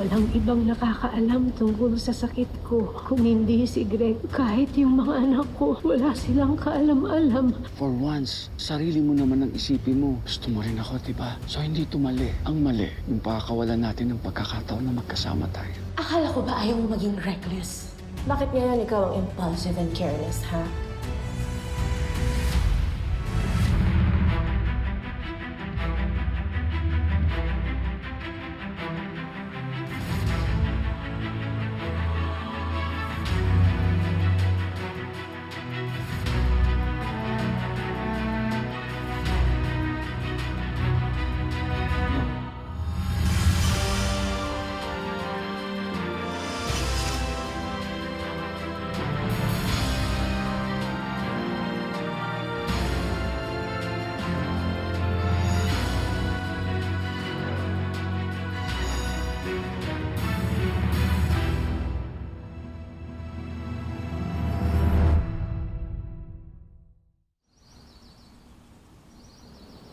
Walang ibang nakakaalam tungkol sa sakit ko kung hindi si Greg. Kahit yung mga anak ko, wala silang kaalam-alam. For once, sarili mo naman ang isipin mo. Gusto mo rin ako, diba? So hindi ito mali. Ang mali, yung pakakawalan natin ng pagkakataon na magkasama tayo. Akala ko ba ayaw mo maging reckless? Bakit ngayon ikaw ang impulsive and careless, ha?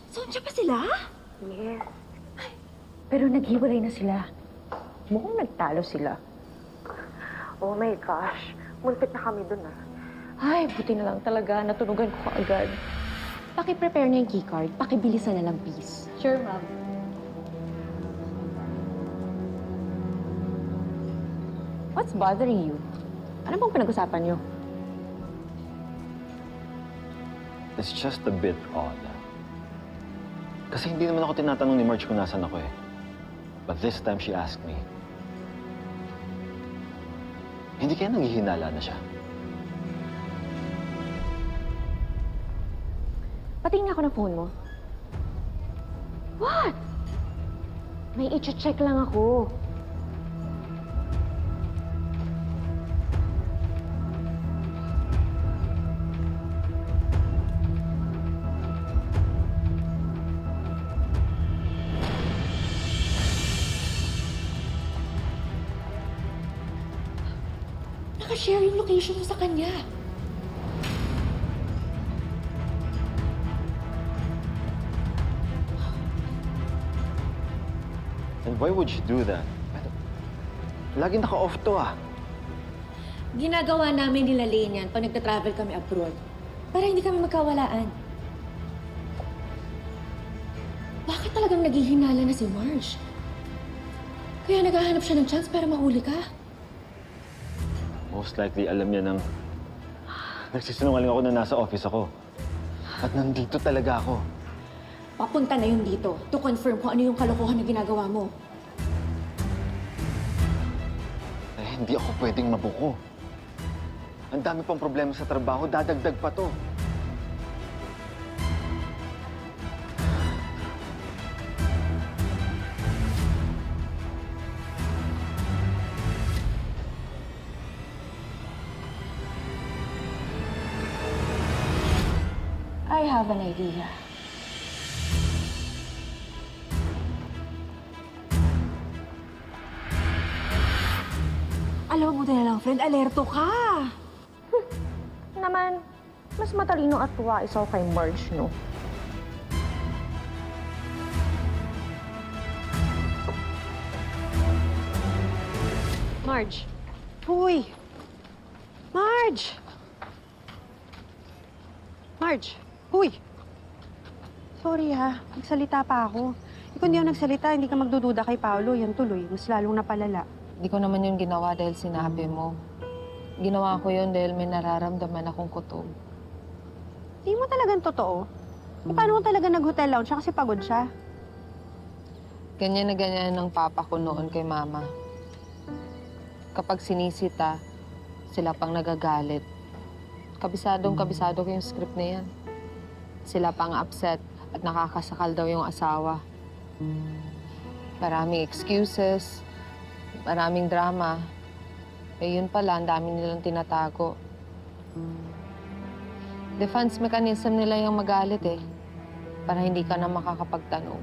So, andiyan pa sila? Yes. Pero naghiwalay na sila. Mukhang nagtalo sila. Oh my gosh. Mulpit na kami dun, ah. Ay, buti na lang talaga. Natunugan ko agad. Paki-prepare na yung keycard. Pakibilisan na lang, please. Sure, ma'am. What's bothering you? Ano bang pinag-usapan niyo? It's just a bit odd. Kasi hindi naman ako tinatanong ni Marge kung nasan ako eh. But this time she asked me. Hindi kaya nanghihinala na siya? Patingin ako ng phone mo. What? May i-check lang ako. Naka-share yung location mo sa kanya. And why would she do that? Lagi naka-off to ah. Ginagawa namin nila Lane yan pag nagta-travel kami abroad. Para hindi kami magkawalaan. Bakit talagang naghihinala na si Marge? Kaya naghahanap siya ng chance para mahuli ka? Most likely alam niya nang nagsisinungaling ako na nasa office ako. At nandito talaga ako. Papunta na yun dito to confirm kung ano yung kalokohan na ginagawa mo. Eh, hindi ako pwedeng mabuko. Ang dami pang problema sa trabaho, dadagdag pa to. I have an idea. Alam mo na lang, friend, alerto ka! Naman, mas matalino at tuwa isaw kay Marge, no? Marge. Uy! Marge! Marge! Uy! Sorry ha, nagsalita pa ako. Kung hindi ako nagsalita, hindi ka magdududa kay Paolo. Yan tuloy, mas lalong napalala. Di ko naman yun ginawa dahil sinabi mo. Ginawa ko yun dahil may nararamdaman akong kutob. Hindi mo talagang totoo. E paano kung talaga nag-hotel lounge siya kasi pagod siya? Ganyan na ganyan ng papa ko noon kay mama. Kapag sinisita, sila pang nagagalit. Kabisado ko yung script na yan. Sila pang upset at nakakasakal daw yung asawa. Maraming excuses, maraming drama. Eh yun pala, ang dami nilang tinatago. Defense mechanism nila yung magalit eh. Para hindi ka na makakapagtanong.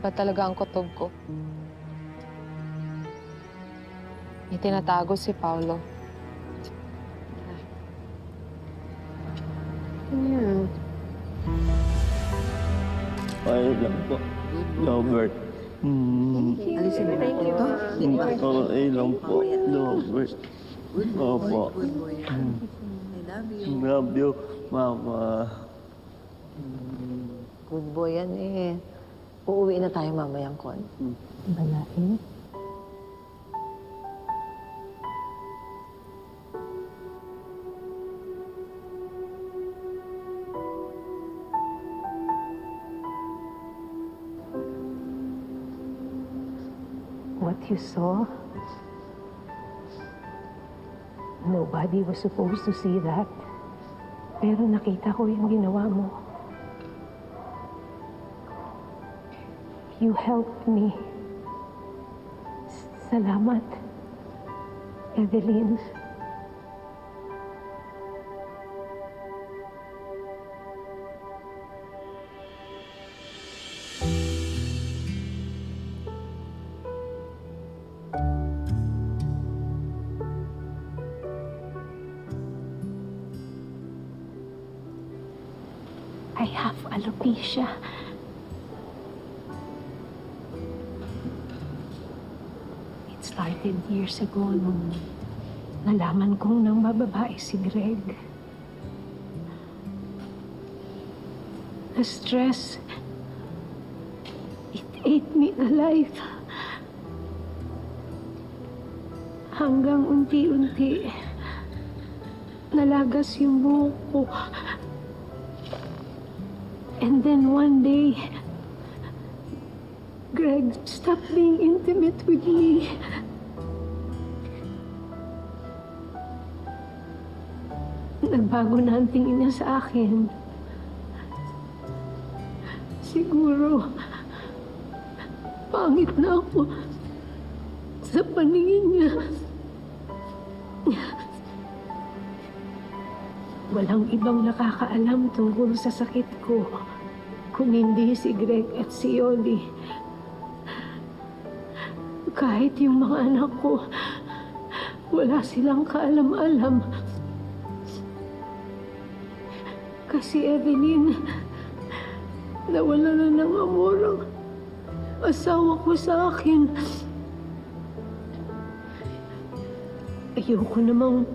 Ba talaga ang kutob ko? May tinatago si Paolo. Ano yan? Okay lang po. Robert. Alisin mo na ito. Okay lang po. Robert. Opo. Love you, Mama. Good boy yan eh. Uuwi na tayo mamayang kon. Balain? What you saw, nobody was supposed to see that. Pero nakita ko yung ginawa mo. You helped me. Salamat, Evelyn. I have alopecia. It started years ago nung nalaman kong nang mababae si Greg. The stress, it ate me alive. Hanggang unti-unti, nalagas yung buhok ko. And then one day, Greg stopped being intimate with me. Nagbago na ang tingin niya sa akin. Siguro, pangit na ako sa paningin niya. Walang ibang nakakaalam tungkol sa sakit ko kung hindi si Greg at si Yoli. Kahit yung mga anak ko, wala silang kaalam-alam. Kasi Evelyn, nawala na ng amor ang asawa ko sa akin. Ayoko namang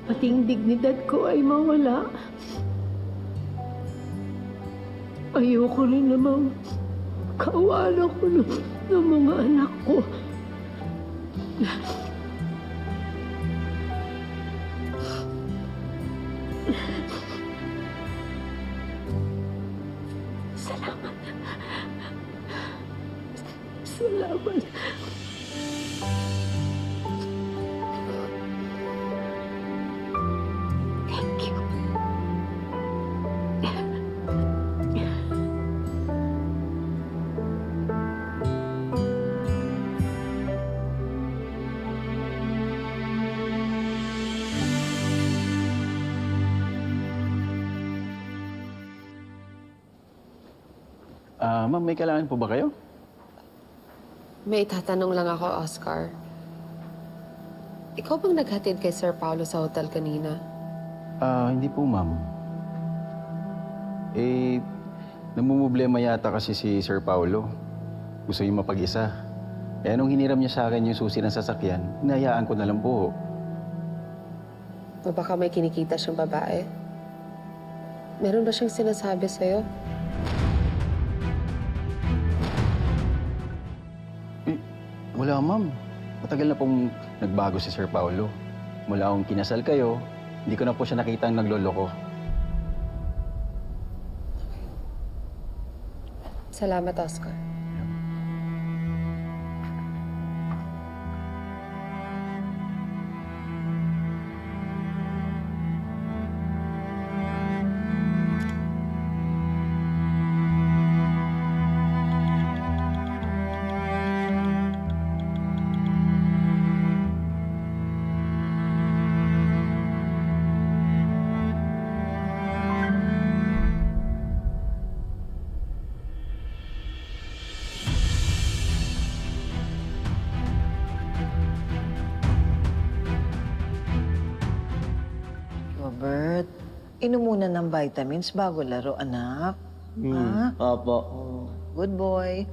pating dignidad ko ay mawala. Ayoko rin namang kaawala ko ng mga anak ko. Salamat. Salamat. Thank you. Ma'am, may kailangan po ba kayo? May itatanong lang ako, Oscar. Ikaw bang naghatid kay Sir Paulo sa hotel kanina? Hindi po, ma'am. Namumblema yata kasi si Sir Paulo. Gusto niya mapag-isa. Nung hiniram niya sa akin yung susi ng sasakyan, hinayaan ko na lang po. O baka may kinikita siyang babae? Meron ba siyang sinasabi sa'yo? Wala, ma'am. Matagal na pong nagbago si Sir Paulo. Mula akong kinasal kayo, hindi ko na po siya nakitang nagloloko. Salamat, Oscar. Robert, inom muna ng vitamins bago laro, anak. Opo. Good boy.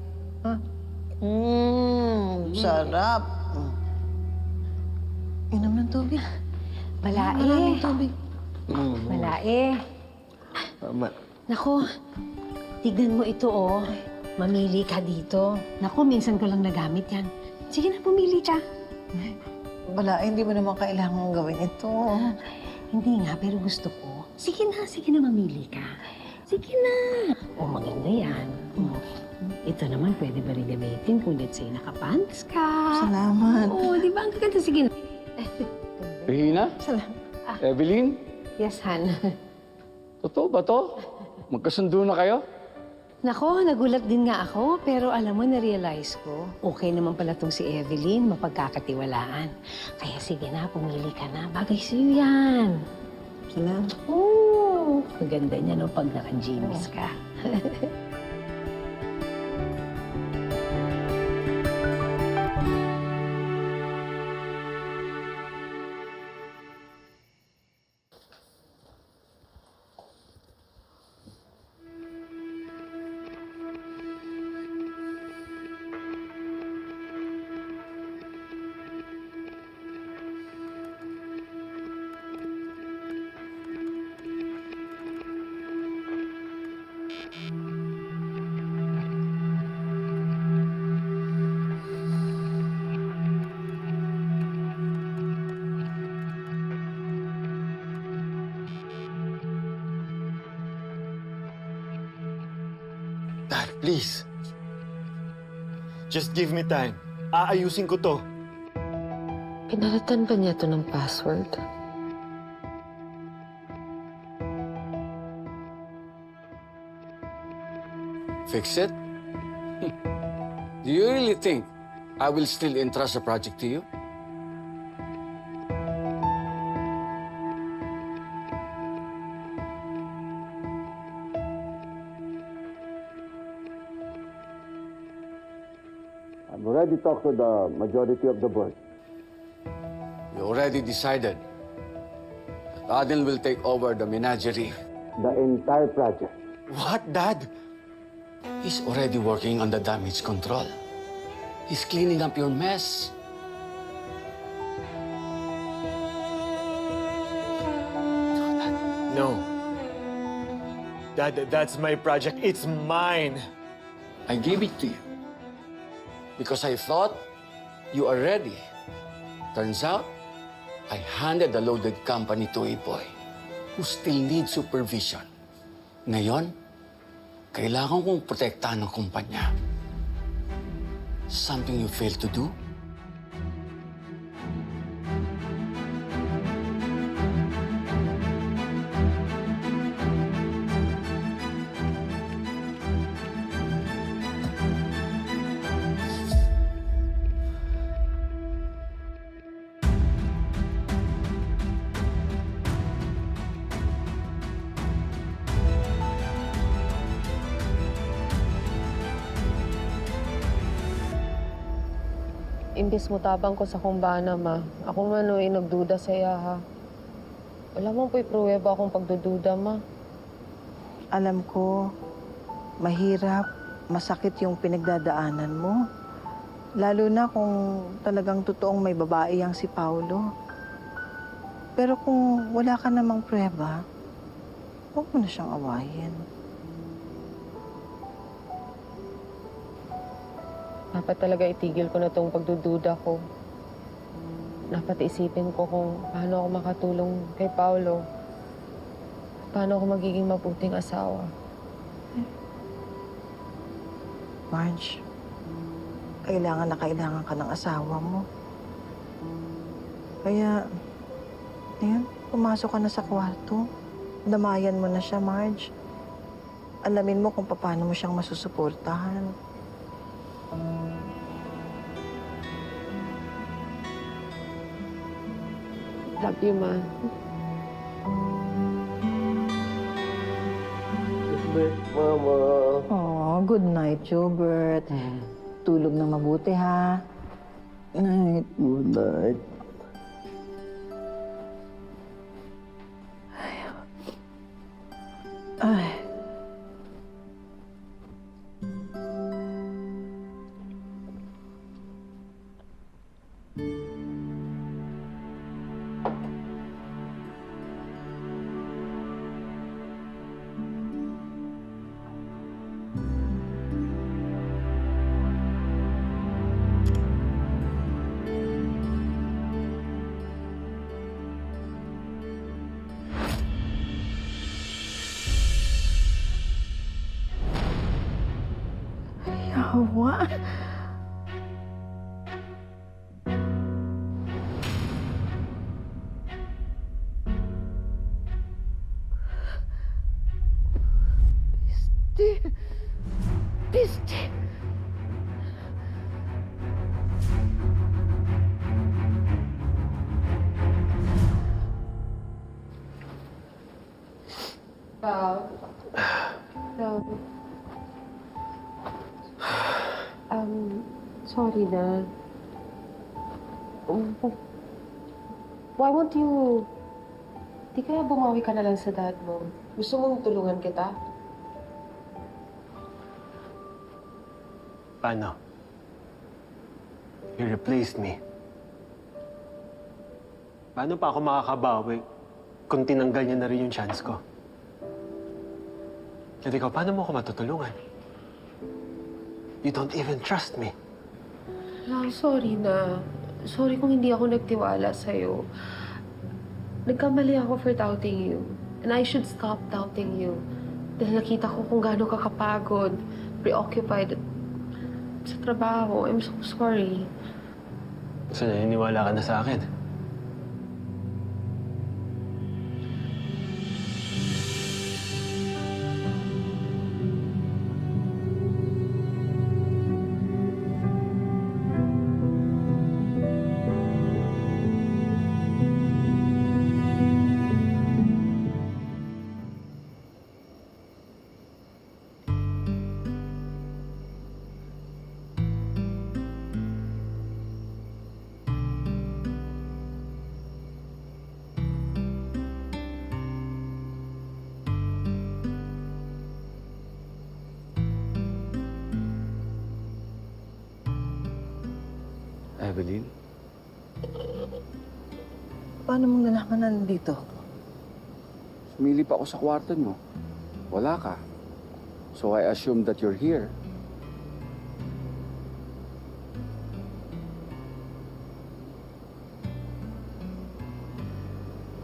Sarap. Inom ng tubig. Malae. Tubig. Malae. Tama. Naku, tignan mo ito, oh. Mamili ka dito. Naku, minsan ko lang nagamit yan. Sige na, pumili ka. Wala, hindi mo naman kailangan gawin ito. Hindi nga, pero gusto ko. Sige na, mamili ka. Sige na. Oh, maganda yan. Ito naman, pwede ba rin gamitin kung let's say nakapants ka? Salamat. Oo, di ba? Ang gaganda. Sige na. Regina? Salamat. Evelyn? Yes, Han. Totoo ba to? Magkasundo na kayo? Nako, nagulat din nga ako, pero alam mo, na-realize ko, okay naman pala tong si Evelyn, mapagkakatiwalaan. Kaya sige na, pumili ka na. Bagay sa'yo yan. Salamat. Oo, maganda niya, no, pag naka-jeans ka. Dad, please. Just give me time. Aayusin ko to. Pinalitan ba niya to ng password? Fix it? Do you really think I will still entrust the project to you? I've already talked to the majority of the board. You already decided that Adil will take over the menagerie. The entire project. What, Dad? He's already working on the damage control. He's cleaning up your mess. No. Dad, that's my project. It's mine. I gave it to you because I thought you are ready. Turns out, I handed the loaded company to a boy who still needs supervision. Ngayon, kailangan kong protektahan ng kumpanya. Something you failed to do? Imbis mo tabang ko sa kumbana, ma. Ako man ay nagduda sa iya, ha. Wala mong po'y pruweba akong pagdududa, ma. Alam ko, mahirap, masakit yung pinagdadaanan mo. Lalo na kung talagang totoong may babae yang si Paulo. Pero kung wala ka namang pruweba, huwag mo na siyang awayin. Dapat talaga itigil ko na tong pagdududa ko. Dapat isipin ko kung paano ako makatulong kay Paulo. Paano ako magiging mabuting asawa. Marge, kailangan ka ng asawa mo. Kaya, ayan, pumasok ka na sa kwarto. Damayan mo na siya, Marge. Alamin mo kung paano mo siyang masusuportahan. Love you, ma. Mama. Oh, good night, Jobert. Tulog na mabuti, ha? Night. Good night. Ay. Piste! Pao. Pao. Sorry na. Why won't you... Di kaya bumawi ka na lang sa dad mo? Gusto mong tulungan kita? Paano? You replaced me. Paano pa ako makakabawi kung tinanggal niya na rin yung chance ko? At ikaw, paano mo ako matutulungan? You don't even trust me. Sorry na. Sorry kung hindi ako nagtiwala sa'yo. Nagkamali ako for doubting you. And I should stop doubting you. Dahil nakita ko kung gaano ka kapagod, preoccupied sa trabaho. I'm so sorry. So, naniniwala ka na sa akin? Evelyn? Paano mong nalaman na nandito? Sumilip ako sa kwarto nyo. Wala ka. So I assumed that you're here.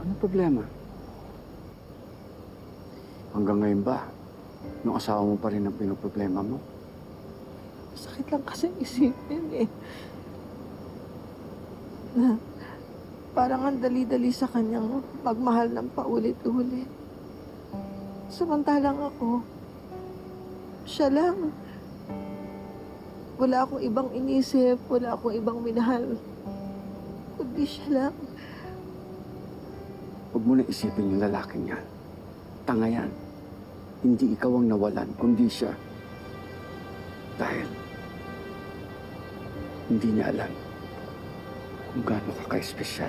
Ano problema? Hanggang ngayon ba, yung asawa mo pa rin ang pinoproblema mo? Sakit lang kasi isipin eh. Na parang ang dali-dali sa kanyang magmahal ng paulit-ulit. Samantalang ako, siya lang. Wala akong ibang inisip, wala akong ibang minahal. Kundi siya lang. Huwag mo na isipin yung lalaking yan. Tanga yan. Hindi ikaw ang nawalan, kundi siya. Dahil hindi niya alam kung gaano ka ka-espesyal.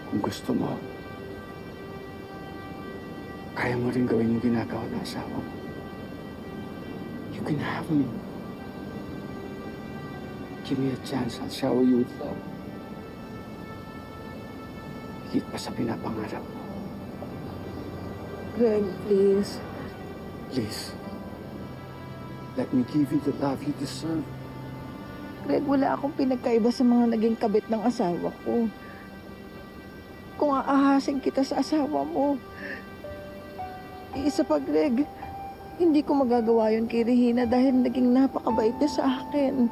Kung gusto mo, kaya mo rin gawin yung ginagawa ng asawa mo. You can have me. Give me a chance, I'll shower you with love. Higit pa sa pinapangarap mo. Greg, please. Please, let me give you the love you deserve. Greg, wala akong pinagkaiba sa mga naging kabit ng asawa ko. Kung aahasin kita sa asawa mo, isa pa, Greg, hindi ko magagawa yun kay Regina dahil naging napakabait niya sa akin.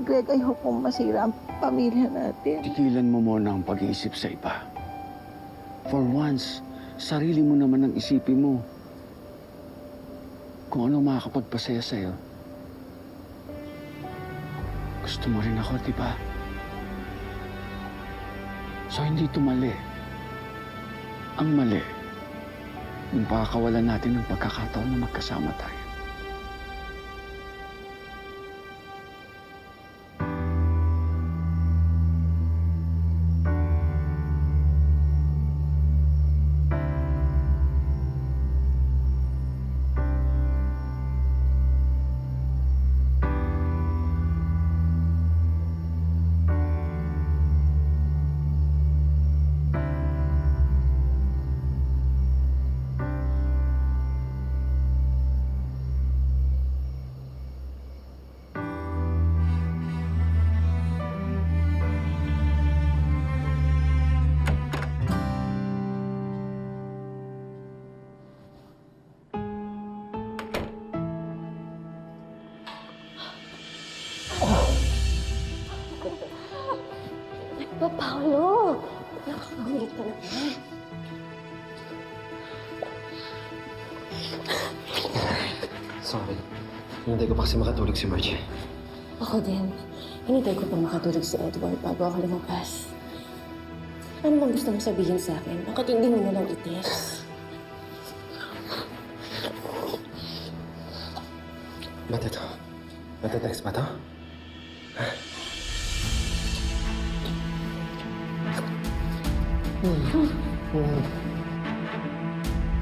Greg, ayoko masira ang pamilya natin. Tigilan mo muna ang pag-iisip sa iba. For once, sarili mo naman ang isipin mo. Kung ano makakapagpasaya sa'yo. Gusto mo rin ako, di ba? So, hindi ito mali. Ang mali, yung pakakawalan natin ng pagkakataon na magkasama tayo. Kulit ka na. Sorry. Hindi ko pa kasi makatulog si Margie. Ako din. Hinintay ko pa makatulog si Edward bago ako lumabas. Ano bang gusto mo sabihin sa akin? Bakit hindi mo na lang itis? Ba't ito? Natatext ba to? Ha?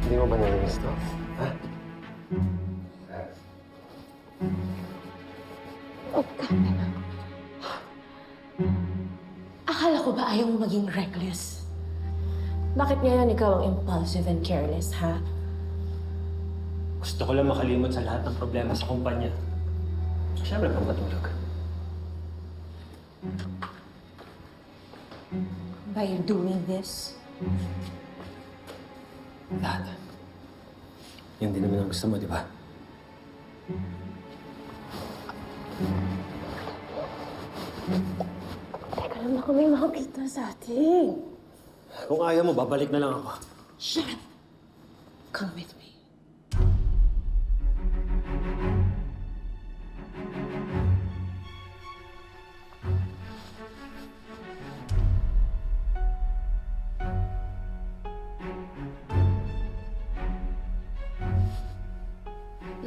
Hindi mo ba narinig to? Ha? Akala ko ba ayaw mo maging reckless? Bakit ngayon ikaw ang impulsive and careless, ha? Gusto ko lang makalimot sa lahat ng problema sa kumpanya. Siyempre, pang matulog. By doing this? Lahat. Yan din naman ang gusto mo, di ba? Teka lang, baka may makakita sa atin. Kung ayaw mo, babalik na lang ako. Shut up! Come with me.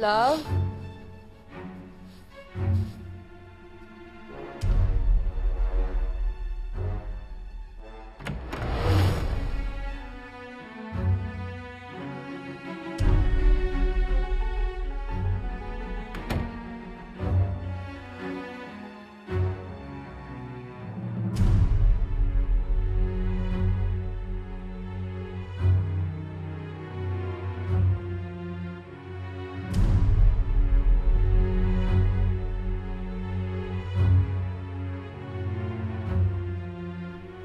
Love?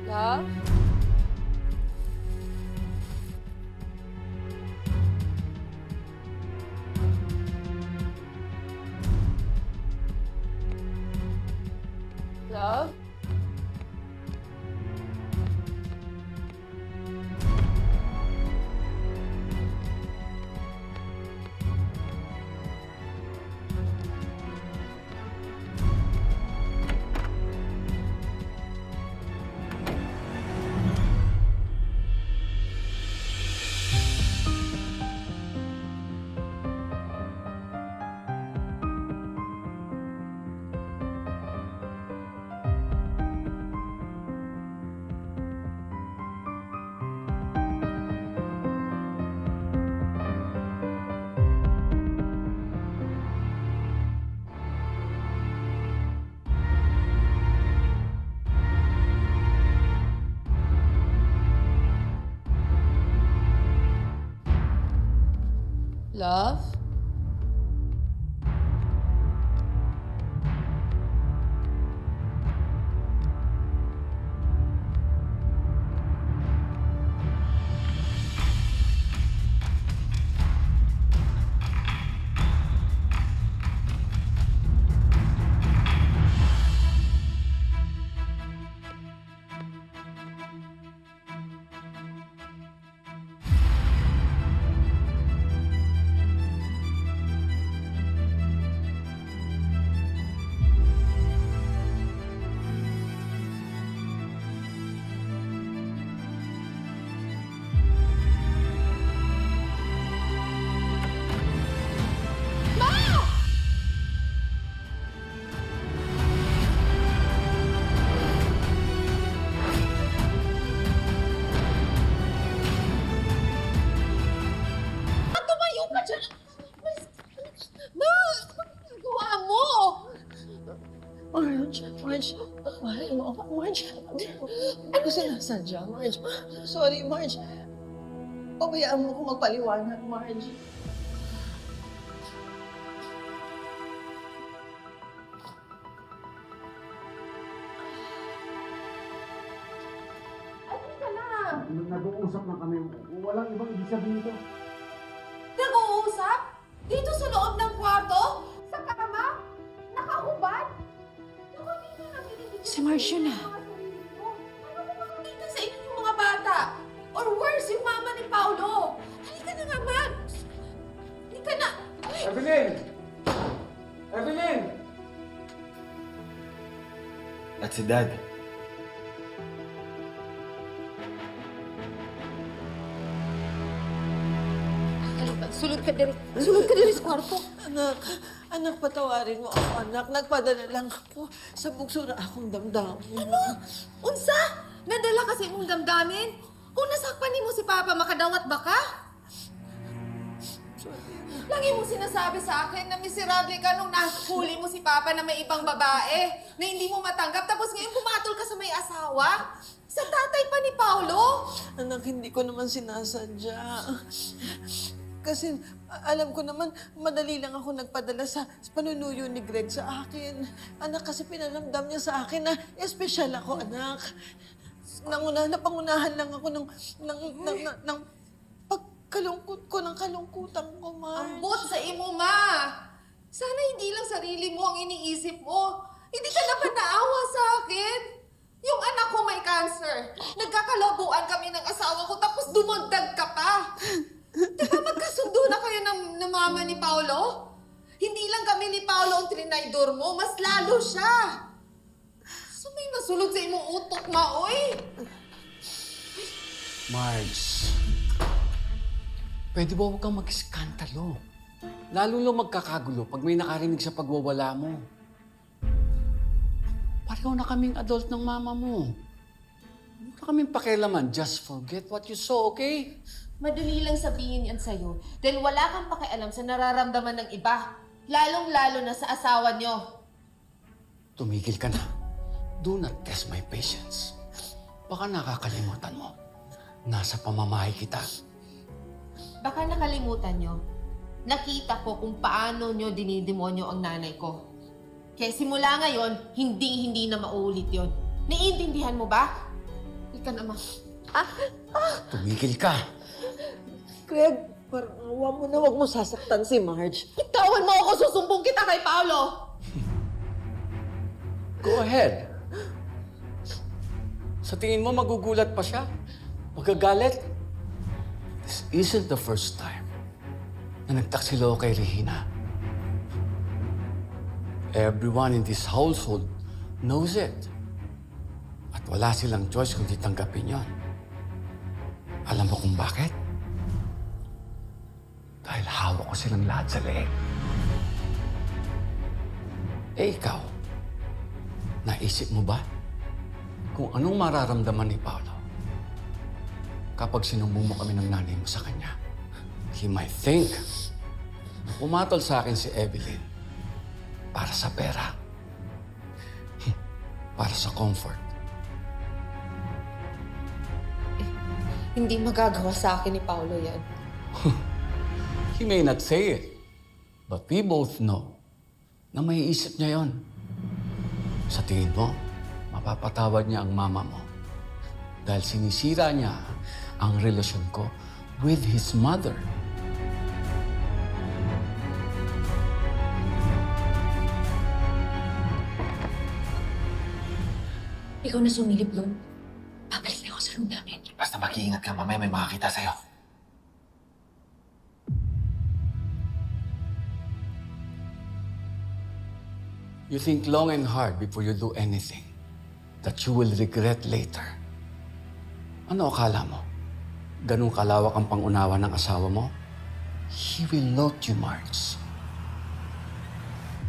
Love? Love? Love? Marge, ano sinasadya, Marge? Sorry, Marge. Pabayaan mo ko magpaliwanag, Marge. Nag-uusap na kami. Walang ibang ibig sabihin ito. Nag-uusap? Dito sa loob ng kwarto? Sa kama? Nakahubad? Naku, dito na Si Marge yun, ah. Ano ba dito sa inyo yung mga bata? At si Dad. Sulod ka diri. Sulod ka diri sa kwarto. Anak, patawarin mo ako, anak. Nagpadala lang ako sa bugso na akong damdamin. Ano? Unsa? Nadala kasi mong damdamin? Kung nasakpan ni mo si Papa, makadawat ba ka? Lagi mo sinasabi sa akin na miserable ka nung nahuli mo si Papa na may ibang babae na hindi mo matanggap tapos ngayon pumatol ka sa may asawa? Sa tatay pa ni Paolo? Anak, hindi ko naman sinasadya. Kasi alam ko naman, madali lang ako nagpadala sa panunuyo ni Greg sa akin. Anak, kasi pinaramdam niya sa akin na espesyal ako, anak. Napangunahan lang ako ng pagkalungkot ko, ng kalungkutan ko, Ma. Ambot sa imo, Ma! Sana hindi lang sarili mo ang iniisip mo. Hindi ka naman naawa sa akin. Yung anak ko may cancer. Nagkakalabuan kami ng asawa ko tapos dumagdag ka pa. Di ba magkasundo na kayo ng mama ni Paolo? Hindi lang kami ni Paolo ang trinaydor mo, mas lalo siya. So may nasulog sa imong utok, Ma, oy. Marge, pwede ba huwag kang mag-iskantalo? Lalo lang magkakagulo pag may nakarinig sa pagwawala mo. Pareho na kaming adult ng mama mo. Huwag na kaming pakialaman. Just forget what you saw, okay? Madali lang sabihin yan sa'yo dahil wala kang pakialam sa nararamdaman ng iba. Lalong-lalo na sa asawa niyo. Tumigil ka na. Do not test my patience. Baka nakakalimutan mo. Nasa pamamahay kita. Baka nakalimutan niyo. Nakita ko kung paano niyo dinidemonyo ang nanay ko. Kaya simula ngayon, hindi na mauulit yon. Naiintindihan mo ba? Ika naman. Tumigil ka. Greg, parang awa mo na, wag mo sasaktan si Marge. Bitawan mo ako, susumbong kita kay Paolo! Go ahead. Sa tingin mo, magugulat pa siya? Magagalit? This isn't the first time na nagtaksilo kay Regina. Everyone in this household knows it. At wala silang choice kundi tanggapin yon. Alam mo kung bakit? Dahil hawak ko silang lahat sa leeg. Eh ikaw, naisip mo ba kung anong mararamdaman ni Paolo kapag sinumbong mo kami ng nanay mo sa kanya? He might think na pumatol sa akin si Evelyn para sa pera, para sa comfort. Hindi magagawa sa akin ni Paolo yan. He may not say it, but we both know na may isip niya yon. Sa tingin mo, mapapatawad niya ang mama mo dahil sinisira niya ang relasyon ko with his mother. Ikaw na sumilip doon. Babalik na ako sa room namin. Basta mag-iingat ka, mamaya may makakita sa'yo. You think long and hard before you do anything that you will regret later. Ano akala mo? Ganun kalawak ang pangunawa ng asawa mo? He will note you, Marge.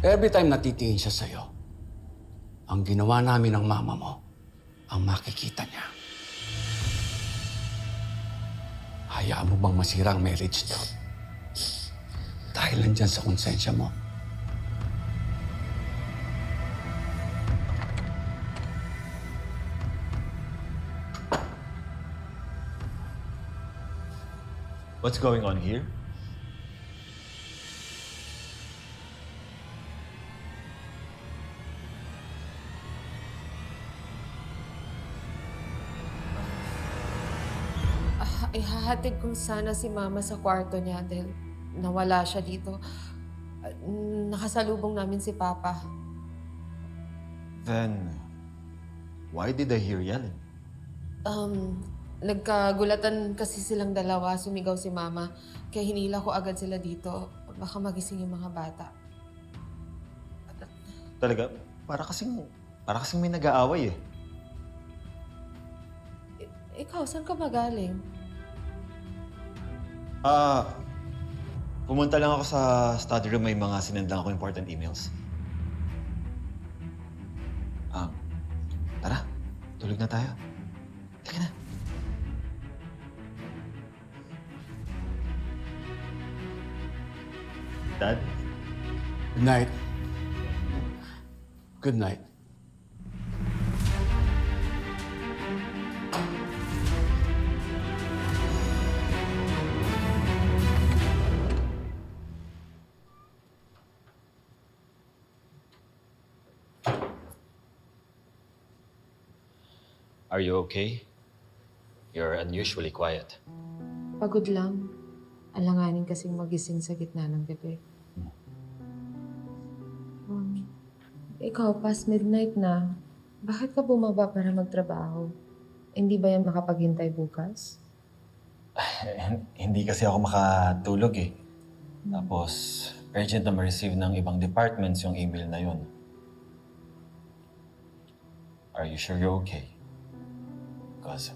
Every time natitingin siya sa'yo, ang ginawa namin ng mama mo, ang makikita niya. Hayaan mo bang masira ang marriage niyo? Dahil nandyan sa konsensya mo. What's going on here? Ihahatid kong sana si Mama sa kwarto niya dahil nawala siya dito. Nakasalubong namin si Papa. Then, why did I hear yelling? Nagkagulatan kasi silang dalawa, sumigaw si Mama. Kaya hinila ko agad sila dito. Baka magising yung mga bata. Talaga, para kasing Para kasing may nag-aaway eh. Ikaw, saan ka ba galing? Pumunta lang ako sa study room, may mga sinendan ako important emails. Tara, tulog na tayo. Teka na. Dad? Good night. Good night. Are you okay? You're unusually quiet. Pagod lang. Alanganin kasing magising sa gitna ng gabi. Ikaw, past midnight na. Bakit ka bumaba para magtrabaho? Hindi ba yan makapaghintay bukas? Hindi kasi ako makatulog eh. Tapos, urgent na ma-receive ng ibang departments yung email na yun. Are you sure you're okay? Because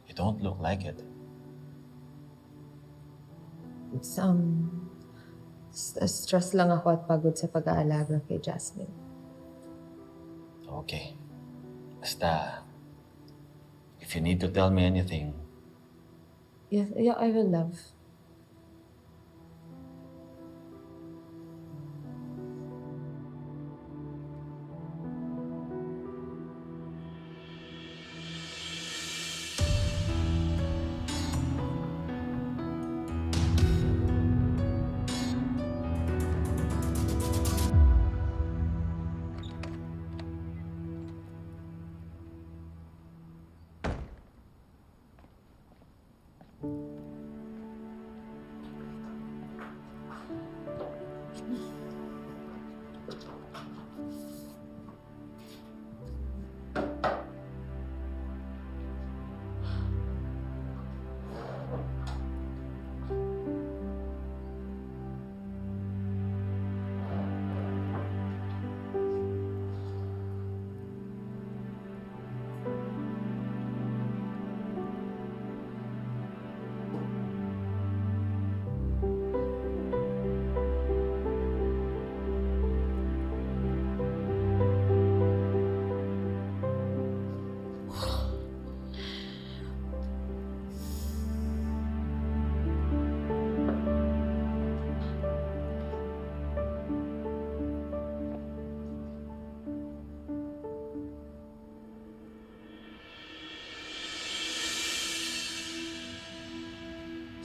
you don't look like it. Stress lang ako at pagod sa pag-aalaga kay Jasmine. Okay. Basta, if you need to tell me anything, Yeah, I will love.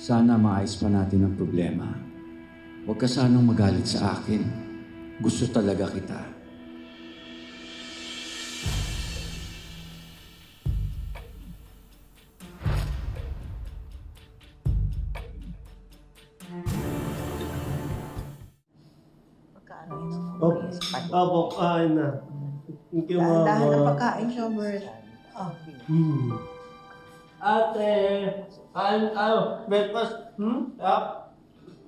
Sana maayos pa natin ang problema. Huwag ka sanang magalit sa akin. Gusto talaga kita. Opo, kain na. Thank you, Mama. Dahan ng pagkain, Robert. Ate, kain tayo. Breakfast.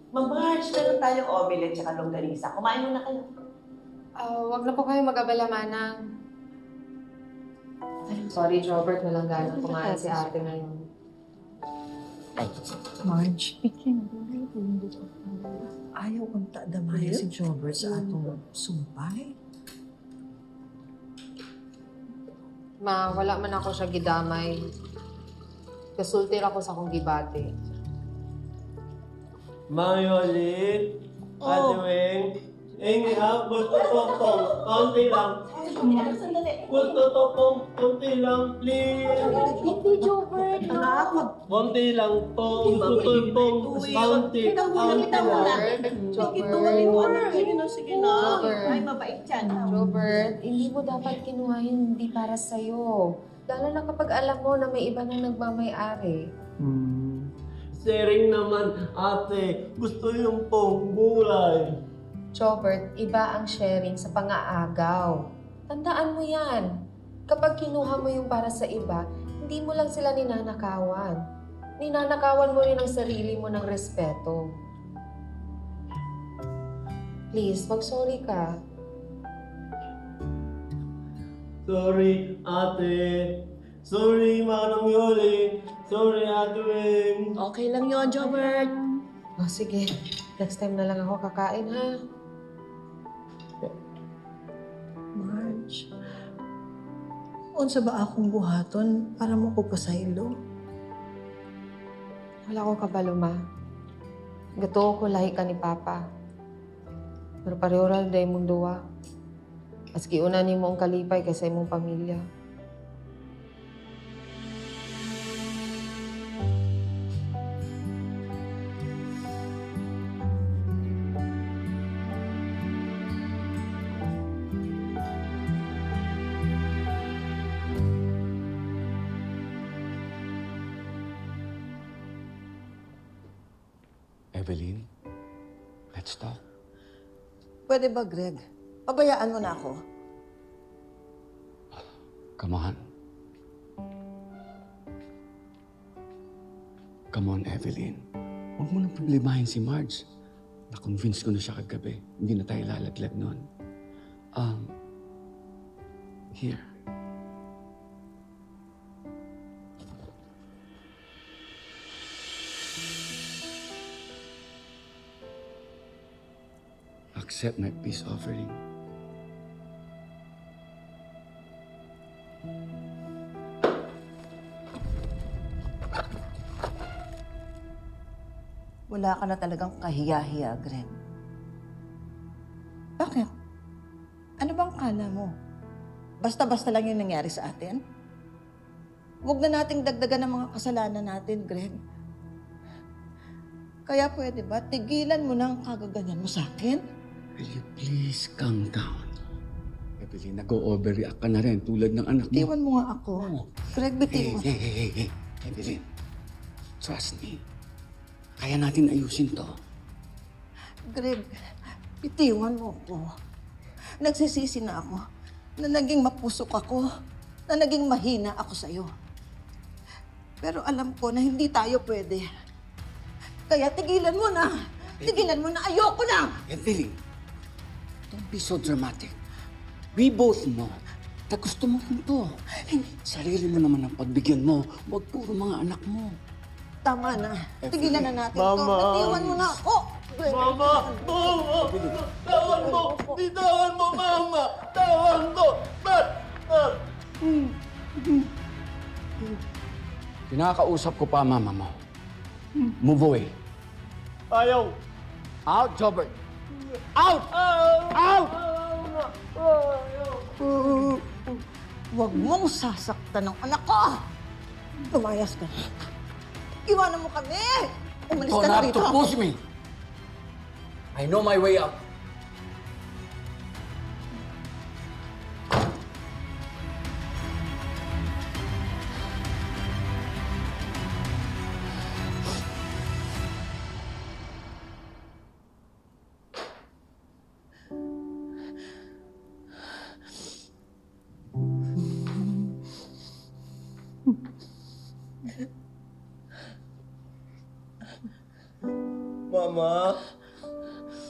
Mag-March, meron tayong omelette at longganisa. Kumain muna kayo. Wag na po kayo mag-abala, Manang. Sorry, Robert, walang ganang kumain si ate ngayon. Marge, ayaw kong damaya si Jobert sa atong sumpay. Ma, wala man ako siya gidamay. Kasultir ako sa kong gibate. Mayoli, Ate Weng, gusto ko pong, konti lang. Gusto ko pong, konti lang, please. Hindi, Jobert. Konti lang po, gusto ko pong, konti lang. Robert, hindi mo dapat kinuha yun hindi para sa'yo. Lalo na kapag alam mo na may iba nang nagmamay-ari. Sharing naman, ate. Gusto yung pong gulay. Jobert, iba ang sharing sa pang-aagaw. Tandaan mo yan. Kapag kinuha mo yung para sa iba, hindi mo lang sila ninanakawan. Ninanakawan mo rin ang sarili mo ng respeto. Please, mag-sorry ka. Sorry, ate. Sorry, Manang Yoli. Sorry, Ate Wing. Okay lang yon, Jobert. Oh, sige. Next time na lang ako kakain, ha? Marge, unsa ba akong buhaton para mo ko pasaylo? Wala ko kabalo, ma. Gato ko lahi ka ni Papa. Pero pareho ra day mong duwa. Maski una ni mo ang kalipay kaysa imong pamilya. Evelyn, let's talk. Pwede ba, Greg? Pabayaan mo na ako. Come on. Come on, Evelyn. Huwag mo nang problemahin si Marge. Na-convince ko na siya kagabi. Hindi na tayo lalaglag nun. Here. Accept my peace offering. Wala ka na talagang kahiya-hiya, Greg. Bakit? Ano bang kala mo? Basta-basta lang yung nangyari sa atin? Huwag na nating dagdagan ng mga kasalanan natin, Greg. Kaya pwede ba, tigilan mo na ang kagaganyan mo sa akin? Will you please calm down? Evelyn, nag-o-overreact ka na rin tulad ng anak mo. Bitiwan mo nga ako. Greg, bitiwan. Hey. Evelyn, trust me. Kaya natin ayusin to. Greg, bitiwan mo ako. Nagsisisi na ako na naging mapusok ako, na naging mahina ako sa'yo. Pero alam ko na hindi tayo pwede. Kaya tigilan mo na. Tigilan mo na. Ayoko na. Evelyn, don't be so dramatic. We both know na gusto mo rin to. Sarili mo naman ang pagbigyan mo. Huwag puro mga anak mo. Tama na. Tigilan na natin Mama. to. Bitiwan mo na ako. Greg, Mama! Tawan mo! Bitawan mo, Mama! Tawan mo! Kinakausap ko pa mama mo. Move away. Ayaw! Out, Jobert! Out! Out! Huwag mong sasaktan ng anak ko. Lumayas ka na. Iwanan mo kami. Umalis Don't ka na have rito. to push me. I know my way out. Mama?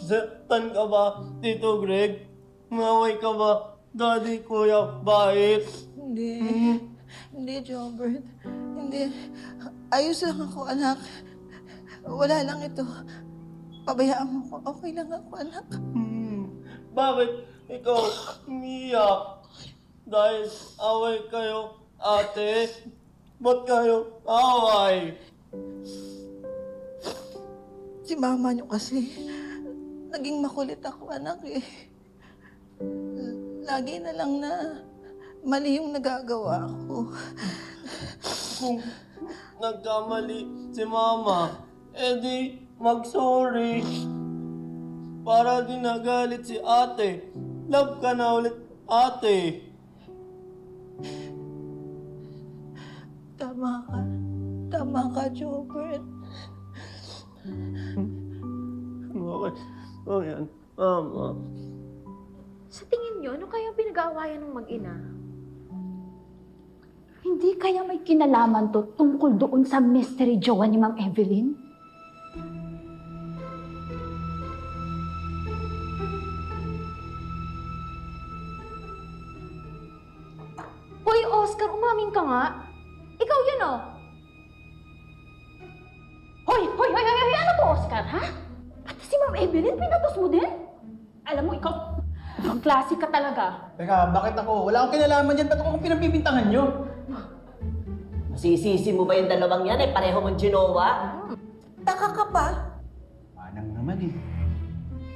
Zaktan ka ba, Tito Greg? Maway ka ba, Daddy, Kuya, Bait? Hindi. Hindi, Jobert. Hindi. Ayos lang ako, anak. Wala lang ito. Pabayaan mo ko. Okay lang ako, anak. Bakit ikaw umiyak? Dahil away kayo, ate? Ba't kayo away? Si mama niyo kasi, naging makulit ako, anak eh. Lagi na lang na mali yung nagagawa ko. Kung nagkamali si Mama, edi mag-sorry. Para di nagalit si ate. Love ka na ulit, ate. Tama ka. Tama ka, Jobert. Okay. O yan, Mama. Sa tingin niyo, ano kaya pinag-aawayan ng mag-ina? Hindi kaya may kinalaman to tungkol doon sa mystery jowa ni Ma'am Evelyn? Hoy, Oscar, umamin ka nga. Ikaw yun, oh. Hoy! Ano to, Oscar, ha? Pati si Ma'am Evelyn, pinatos mo din? Alam mo, ikaw, ang klase ka talaga. Teka, bakit ako? Wala akong kinalaman dyan. Ba't ako pinagbibintangan nyo? Masisisi mo ba yung dalawang yan? Eh, pareho mong ginawa? Taka ka pa. Manang naman eh.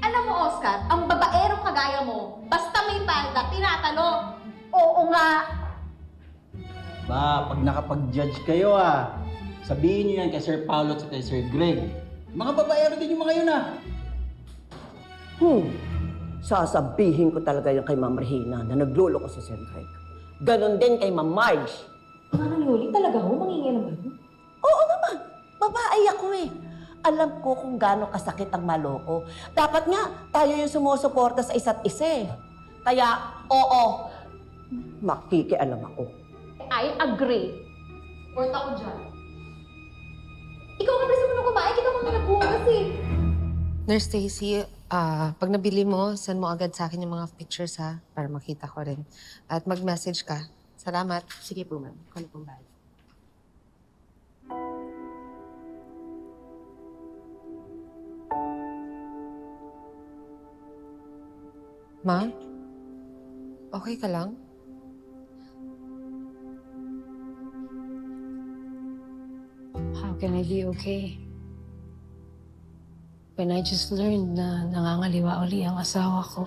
Alam mo, Oscar, ang babaerong kagaya mo, basta may palda, tinatalo. Oo nga. Ba, pag nakapag-judge kayo sabihin nyo yan kay Sir Paulo at kay Sir Greg. Mga babaero din yung mga yun Sasabihin ko talaga yan kay Ma'am Regina na nagluloko si Sir Greg. Ganon din kay Ma'am Marge. Manang Loli, talaga ho? Mangingilam ba yun? Oo naman, babae ako eh. Alam ko kung gaano kasakit ang maloko. Dapat nga, tayo yung sumusuporta sa isa't isa eh. Kaya, oo, makikialam ako. I agree. Port ako dyan. Ikaw nga presa mo nung kumain, kita mga nagbukas eh. Nurse Stacy, pag nabili mo, send mo agad sa akin yung mga pictures ha, para makita ko rin. At mag-message ka. Salamat. Sige po, ma'am. Kano pong bayad? Ma? Okay ka lang? How can I be okay? When I just learned na nangangaliwa uli ang asawa ko.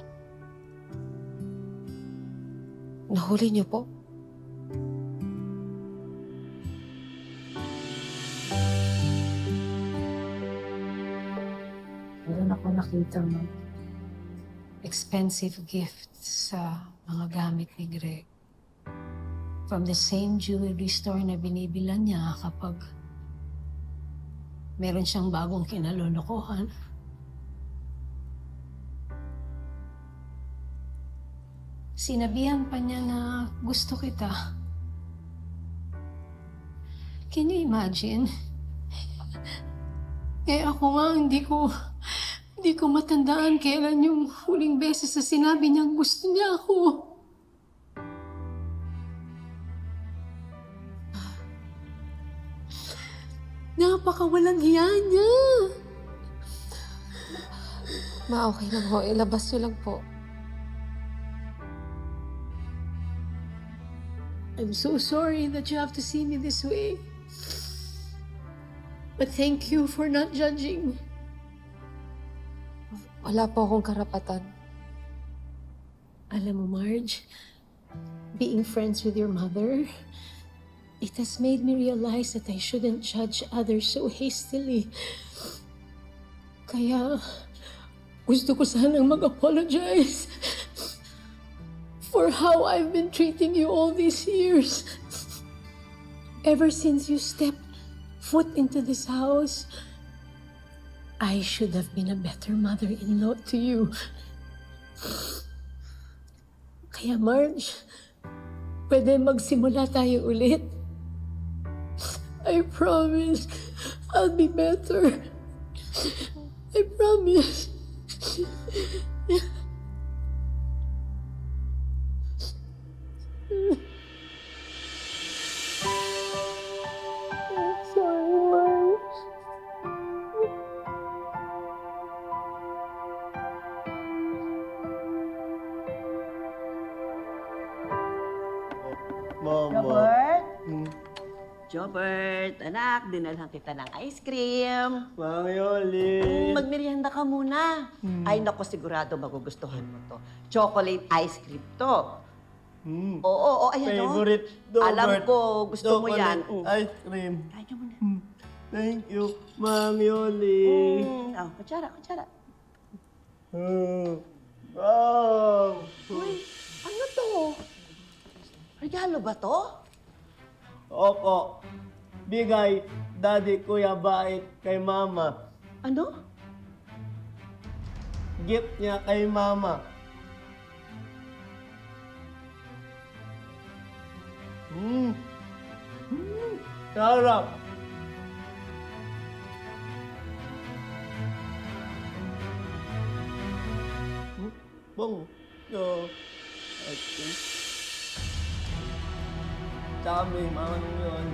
Nahuli niyo po? Meron ako nakita mo. Expensive gifts sa mga gamit ni Greg. From the same jewelry store na binibilan niya kapag meron siyang bagong kinalolokohan. Sinabihan pa niya na gusto kita. Can you imagine? Eh ako nga, hindi ko matandaan kailan yung huling beses na sinabi niyang gusto niya ako. Napakawalang hiya niya. Ma, okay lang ho. Ilabas niyo lang po. I'm so sorry that you have to see me this way. But thank you for not judging. Wala po akong karapatan. Alam mo, Marge, being friends with your mother, it has made me realize that I shouldn't judge others so hastily. Kaya, gusto ko sanang mag-apologize for how I've been treating you all these years. Ever since you stepped foot into this house, I should have been a better mother-in-law to you. Kaya Marge, pwede magsimula tayo ulit. I promise I'll be better. I promise. I'm sorry, Marge. Jobert? Jobert, anak, dinalhan kita ng ice cream. Mang Yoli. Magmerienda ka muna. Ay, naku, sigurado magugustuhan mo to. Chocolate ice cream to. Oo, ayan o. Favorite, Jobert. Alam ko, gusto mo yan. Ice cream. Kaya mo na. Thank you, Mang Yoli. Kutsara, kutsara. Wow! Uy, ano to? Regalo ba to? Opo. Bigay, Daddy Kuya Bait kay Mama. Ano? Gift niya kay Mama. Sarap. Bong. kami, Mama yun.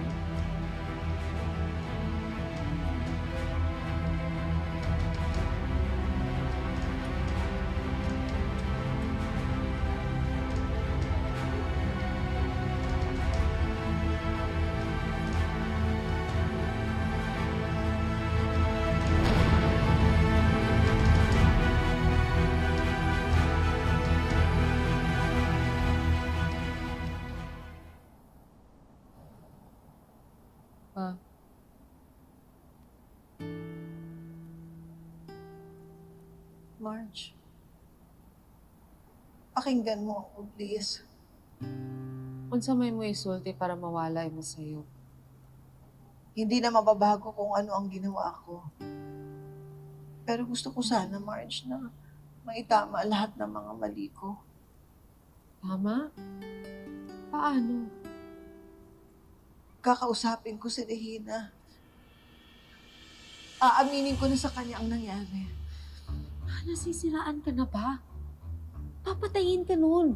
Ma, Marge, pakinggan mo ako, please. unsa may mo isulti para mawala mo sa'yo? Hindi na mababago kung ano ang ginawa ko. Pero gusto ko sana, Marge, na maitama lahat ng mga mali ko. Tama? Paano? Kakausapin ko si Regina. Aaminin ko na sa kanya ang nangyari. Nasisiraan ka na ba? Papatayin ka nun.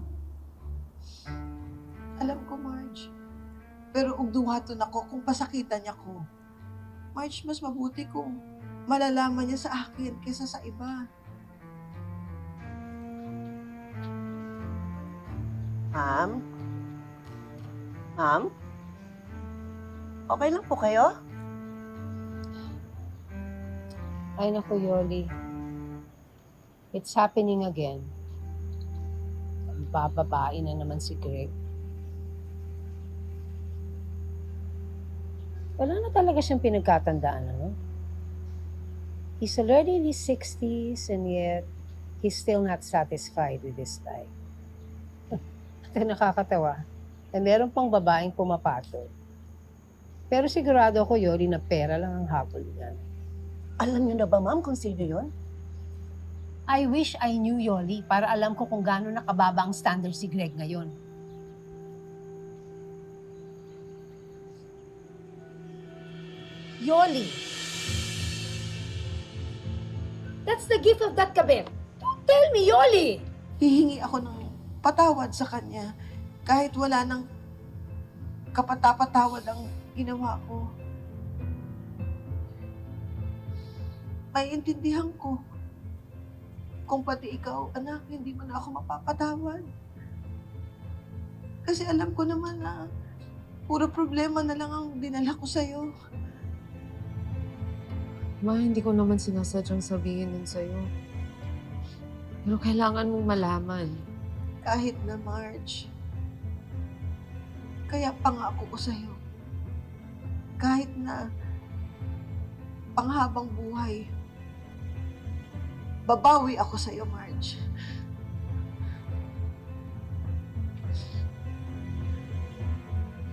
Alam ko, Marge. Pero ugduhaton ako kung pasakitan niya ko. Marge, mas mabuti kung malalaman niya sa akin kaysa sa iba. Ma'am? Ma'am? Okay lang po kayo? Ay naku, Yoli. It's happening again. Bababae na naman si Greg. Wala na talaga siyang pinagkatandaan, ano? He's already in his 60s and yet he's still not satisfied with his life. Ito nakakatawa. Eh, meron pang babaeng pumapatol. Pero sigurado ako, Yoli, na pera lang ang habol niyan. Alam niyo na ba, ma'am, kung sino yun? I wish I knew, Yoli, para alam ko kung gaano nakababa ang standard si Greg ngayon. Yoli! That's the gift of that kabit. Don't tell me, Yoli! Hihingi ako ng patawad sa kanya kahit wala nang kapatapatawad ang ginawa ko. Maiintindihan ko kung pati ikaw, anak, hindi mo na ako mapapatawad. Kasi alam ko naman na puro problema na lang ang dinala ko sa'yo. Ma, hindi ko naman sinasadyang sabihin nun sa'yo. Pero kailangan mong malaman. Kahit na, Marge. Kaya pangako ko sa'yo. Kahit na panghabang buhay, babawi ako sa'yo, Marge.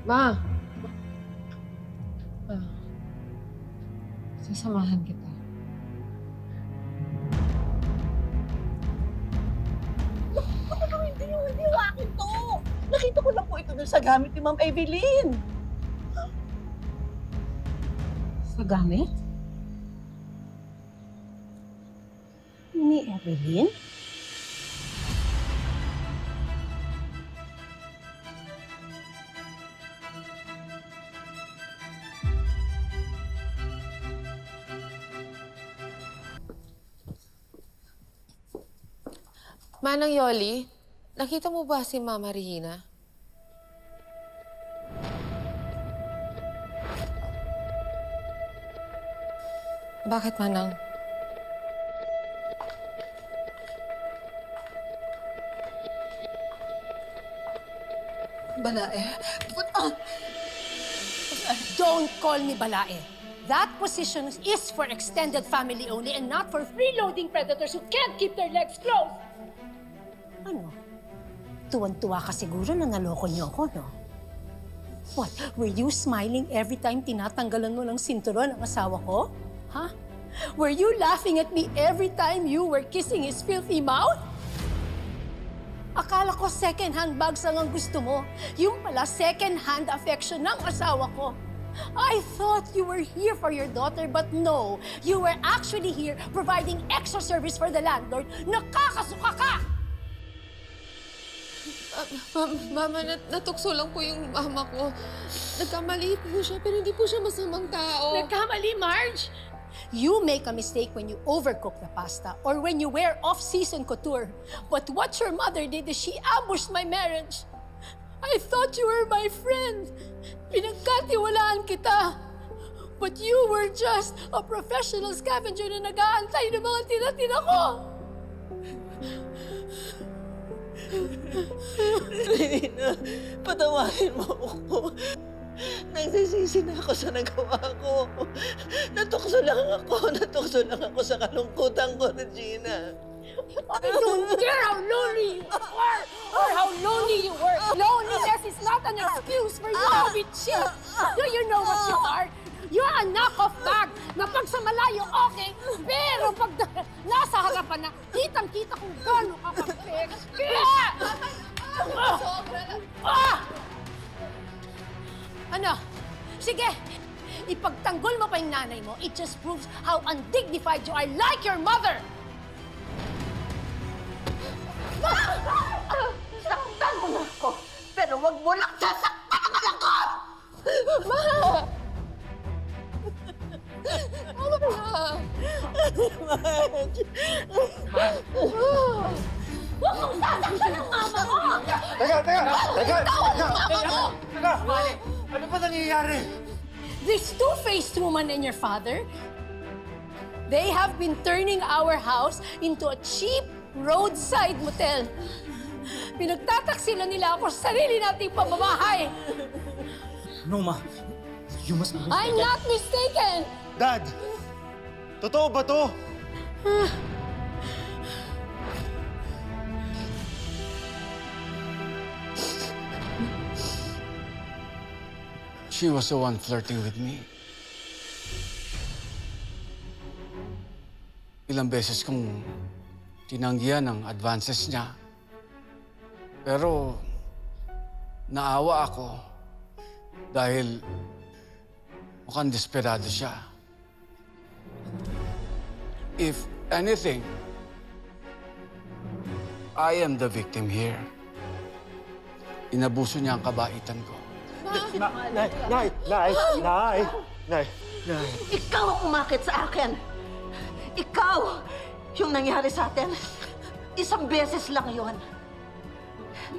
Ma! Sasamahan kita. Hindi yung akin to. Nakita ko lang po ito dun sa gamit ni Ma'am Evelyn. Sa gamit? Ni Evelyn? Manang Yoli, nakita mo ba si Mama Regina? Bakit, Manang? Balae. Don't call me Balae. That position is for extended family only and not for freeloading predators who can't keep their legs closed. Ano? Tuwan-tuwa ka siguro na naloko niyo ako, no? What? Were you smiling every time tinatanggalan mo ng sinturon ang asawa ko? Huh? Were you laughing at me every time you were kissing his filthy mouth? Akala ko second-hand bags lang ang gusto mo. Yung pala second-hand affection ng asawa ko. I thought you were here for your daughter, but no. You were actually here providing extra service for the landlord. Nakakasuka ka! Mama, natukso lang po yung mama ko. Nagkamali po siya, pero hindi po siya masamang tao. Nagkamali, Marge! You make a mistake when you overcook the pasta or when you wear off-season couture. But what your mother did is she ambushed my marriage. I thought you were my friend. Pinagkatiwalaan kita. But you were just a professional scavenger na nag-aantay ng mga tira-tira ko. Lina, patawarin mo ako. Nagsisisi na ako sa nagawa ko. Natukso lang ako sa kalungkutan ko, Regina. I don't care how lonely you are or how lonely you were. Loneliness is not an excuse for you to be cheap. Do you know what you are? You're a knock-off bag na pag sa malayo, okay, pero pag nasa harapan na, kitang-kita kung gano'n ka pag-fix. Ano? Sige, ipagtanggol mo pa yung nanay mo. It just proves how undignified you are, like your mother! Saktan mo na ako, pero wag mo lang sasaktan ang anak ko! Ma! Ano ba? Huwag mong sasaktan ang mama ko! Teka! Ano ba nangyayari? This two-faced woman and your father, they have been turning our house into a cheap roadside motel. Pinagtataksila nila ako sa sarili nating pamamahay. No, Ma. You must be I'm not mistaken! Dad! Totoo ba to? She was the one flirting with me. Ilang beses kong tinanggihan ang advances niya. Pero naawa ako dahil mukhang desperado siya. If anything, I am the victim here. Inabuso niya ang kabaitan ko. Nay! Ikaw ang umakit sa akin. Ikaw! Yung nangyari sa atin, isang beses lang yon.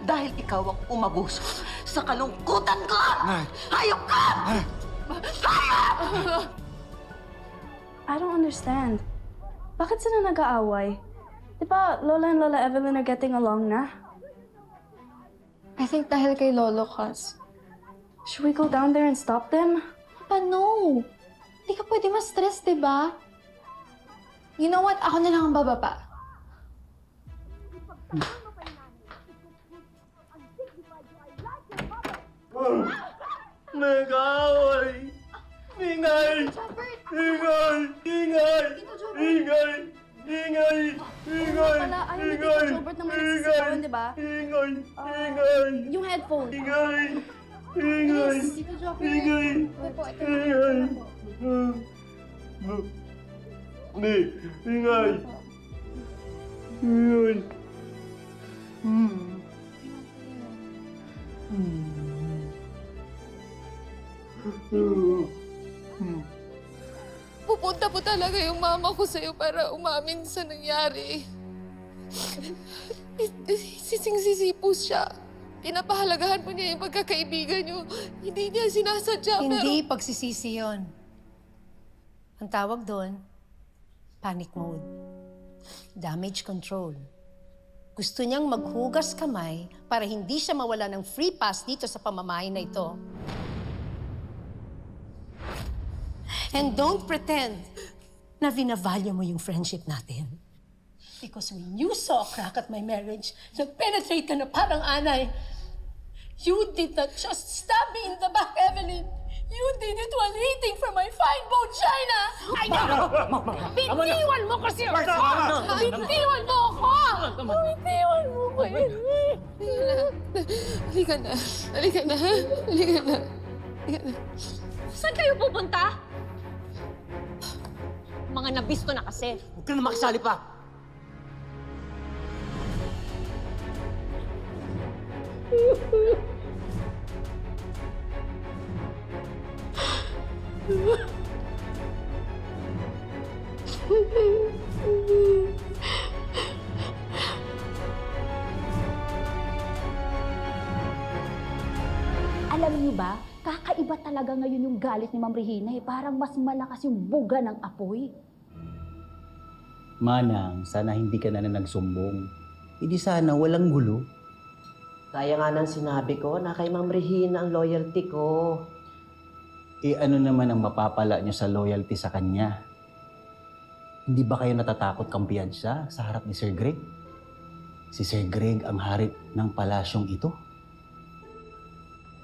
Dahil ikaw ang umabuso sa kalungkutan ko! Hayop ka! Hayop! I don't understand. Bakit sila nag-aaway? Di ba Lola and Lola Evelyn are getting along na? I think dahil kay Lolo Cas. Should we go down there and stop them? Papa, no! Hindi ka pwede ma-stress, diba? You know what? Ako na lang ang bababa. Nag-aaway! Ingay! Ingay! Ingay! Ingay! Ingay! Ingay! Pala, ayaw ni Tito Jobert naman nagsisigawan, di ba? Ingay! Ingay! Yung headphone. Ingay! Ingay! Tito Jobert. Ingay! Ingay! Hindi! Ingay! Ingay! Pupunta po talaga yung mama ko sa'yo para umamin sa nangyari. Sising-sisipos siya. Pinapahalagahan mo niya yung pagkakaibigan niyo. Hindi niya sinasadya, Hindi pagsisisi yun. Ang tawag doon, panic mode. Damage control. Gusto niyang maghugas kamay para hindi siya mawala ng free pass dito sa pamamahay na ito. And don't pretend na vinavalue mo yung friendship natin. Because when you saw a crack at my marriage, nag-penetrate ka na parang anay. You did not just stab me in the back, Evelyn. You did it while eating from my fine bone china! Ay, bitiwan mo kasi ako! Bitiwan mo ako! Bitiwan mo ko yun! Halika na. Halika na. Halika na. Halika na. Saan kayo pupunta? Mga nabisto na kasi. Huwag ka na makisali pa. Alam niyo ba, kakaiba talaga ngayon yung galit ni Ma'am Regina eh. Parang mas malakas yung buga ng apoy. Manang, sana hindi ka na nagsumbong. Hindi sana walang gulo. Kaya nga nang sinabi ko na kay Ma'am Regina ang loyalty ko. Eh ano naman ang mapapala niyo sa loyalty sa kanya? Hindi ba kayo natatakot kampiyan siya sa harap ni Sir Greg? Si Sir Greg ang hari ng palasyong ito.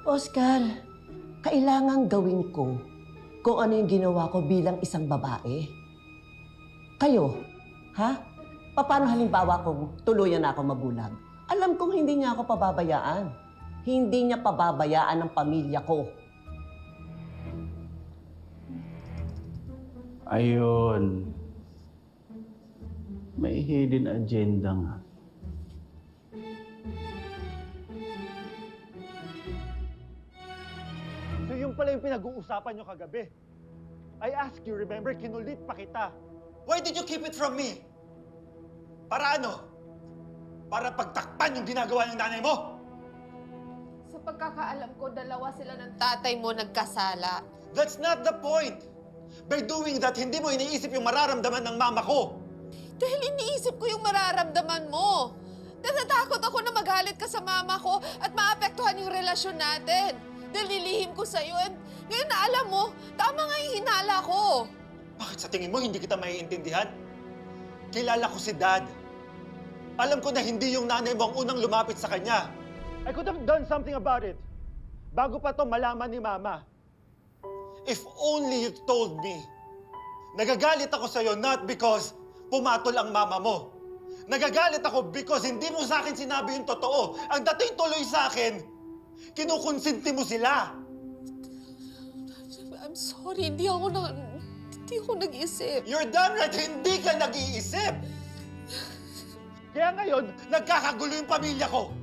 Oscar, kailangang gawin ko kung ano yung ginawa ko bilang isang babae. Kayo, ha? Paano halimbawa kung tuluyan na ako mabulag? Alam kong hindi niya ako pababayaan. Hindi niya pababayaan ang pamilya ko. Ayun. May hidden agenda nga. So yung pala yung pinag-uusapan nyo kagabi. I asked you, remember, kinulit pa kita. Why did you keep it from me? Para ano? Para pagtakpan yung ginagawa ng nanay mo? Sa pagkakaalam ko, dalawa sila ng tatay mo nagkasala. That's not the point. By doing that, hindi mo iniisip yung mararamdaman ng mama ko. Dahil iniisip ko yung mararamdaman mo. Natatakot ako na magalit ka sa mama ko at maapektuhan yung relasyon natin. Dahil nilihim ko sa'yo and ngayon na alam mo, tama nga yung hinala ko. Bakit sa tingin mo hindi kita maiintindihan? Kilala ko si Dad. Alam ko na hindi yung nanay mo ang unang lumapit sa kanya. I could have done something about it. Bago pa to malaman ni Mama. If only you told me. Nagagalit ako sa'yo not because pumatol ang mama mo. Nagagalit ako because hindi mo sa akin sinabi yung totoo. Ang dating tuloy sa akin, kinukonsinti mo sila. I'm sorry, hindi ako nag-isip. You're damn right, hindi ka nag-iisip. Kaya ngayon, nagkakagulo yung pamilya ko.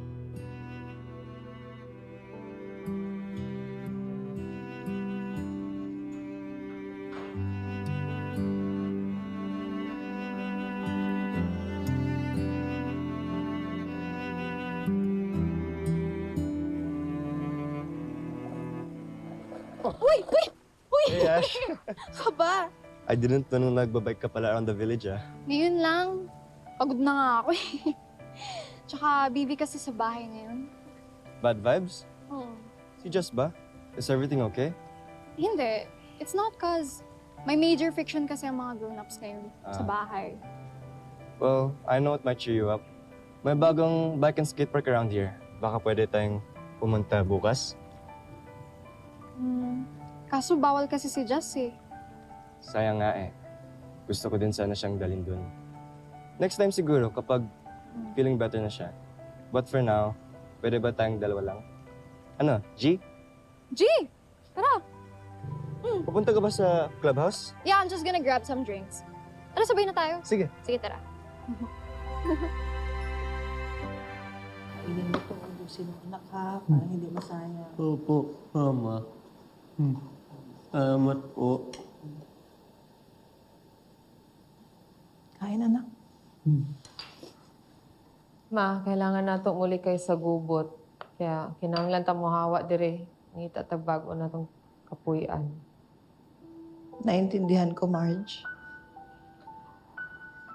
Uy! Uy! Uy! Hey, Ash. Kaba! I didn't know nung nagbabike ka pala around the village, ah. Ngayon lang. Pagod na nga ako eh. Tsaka busy kasi sa bahay ngayon. Bad vibes? Oo. Si Just ba? Is everything okay? Hindi. It's not cause may major fiction kasi ang mga grown-ups ngayon sa Ah. bahay. Well, I know it might cheer you up. May bagong bike and skate park around here. Baka pwede tayong pumunta bukas. Kaso bawal kasi si Jess eh. Sayang nga eh. Gusto ko din sana siyang dalhin dun. Next time siguro, kapag feeling better na siya. But for now, pwede ba tayong dalawa lang? Ano, G? G! Tara! Pupunta ka ba sa clubhouse? Yeah, I'm just gonna grab some drinks. Tara, sabay na tayo. Sige. Sige, tara. Hindi mo ito ubusin ng anak ha, parang hindi masaya. Opo, Mama. Salamat po. Kain anak. Ma, kailangan nato uli kayo sa gubot. Kaya kinahanglan ta mo hawa dire. Ngita tagbago na tong kapuy-an. Naintindihan ko, Marge.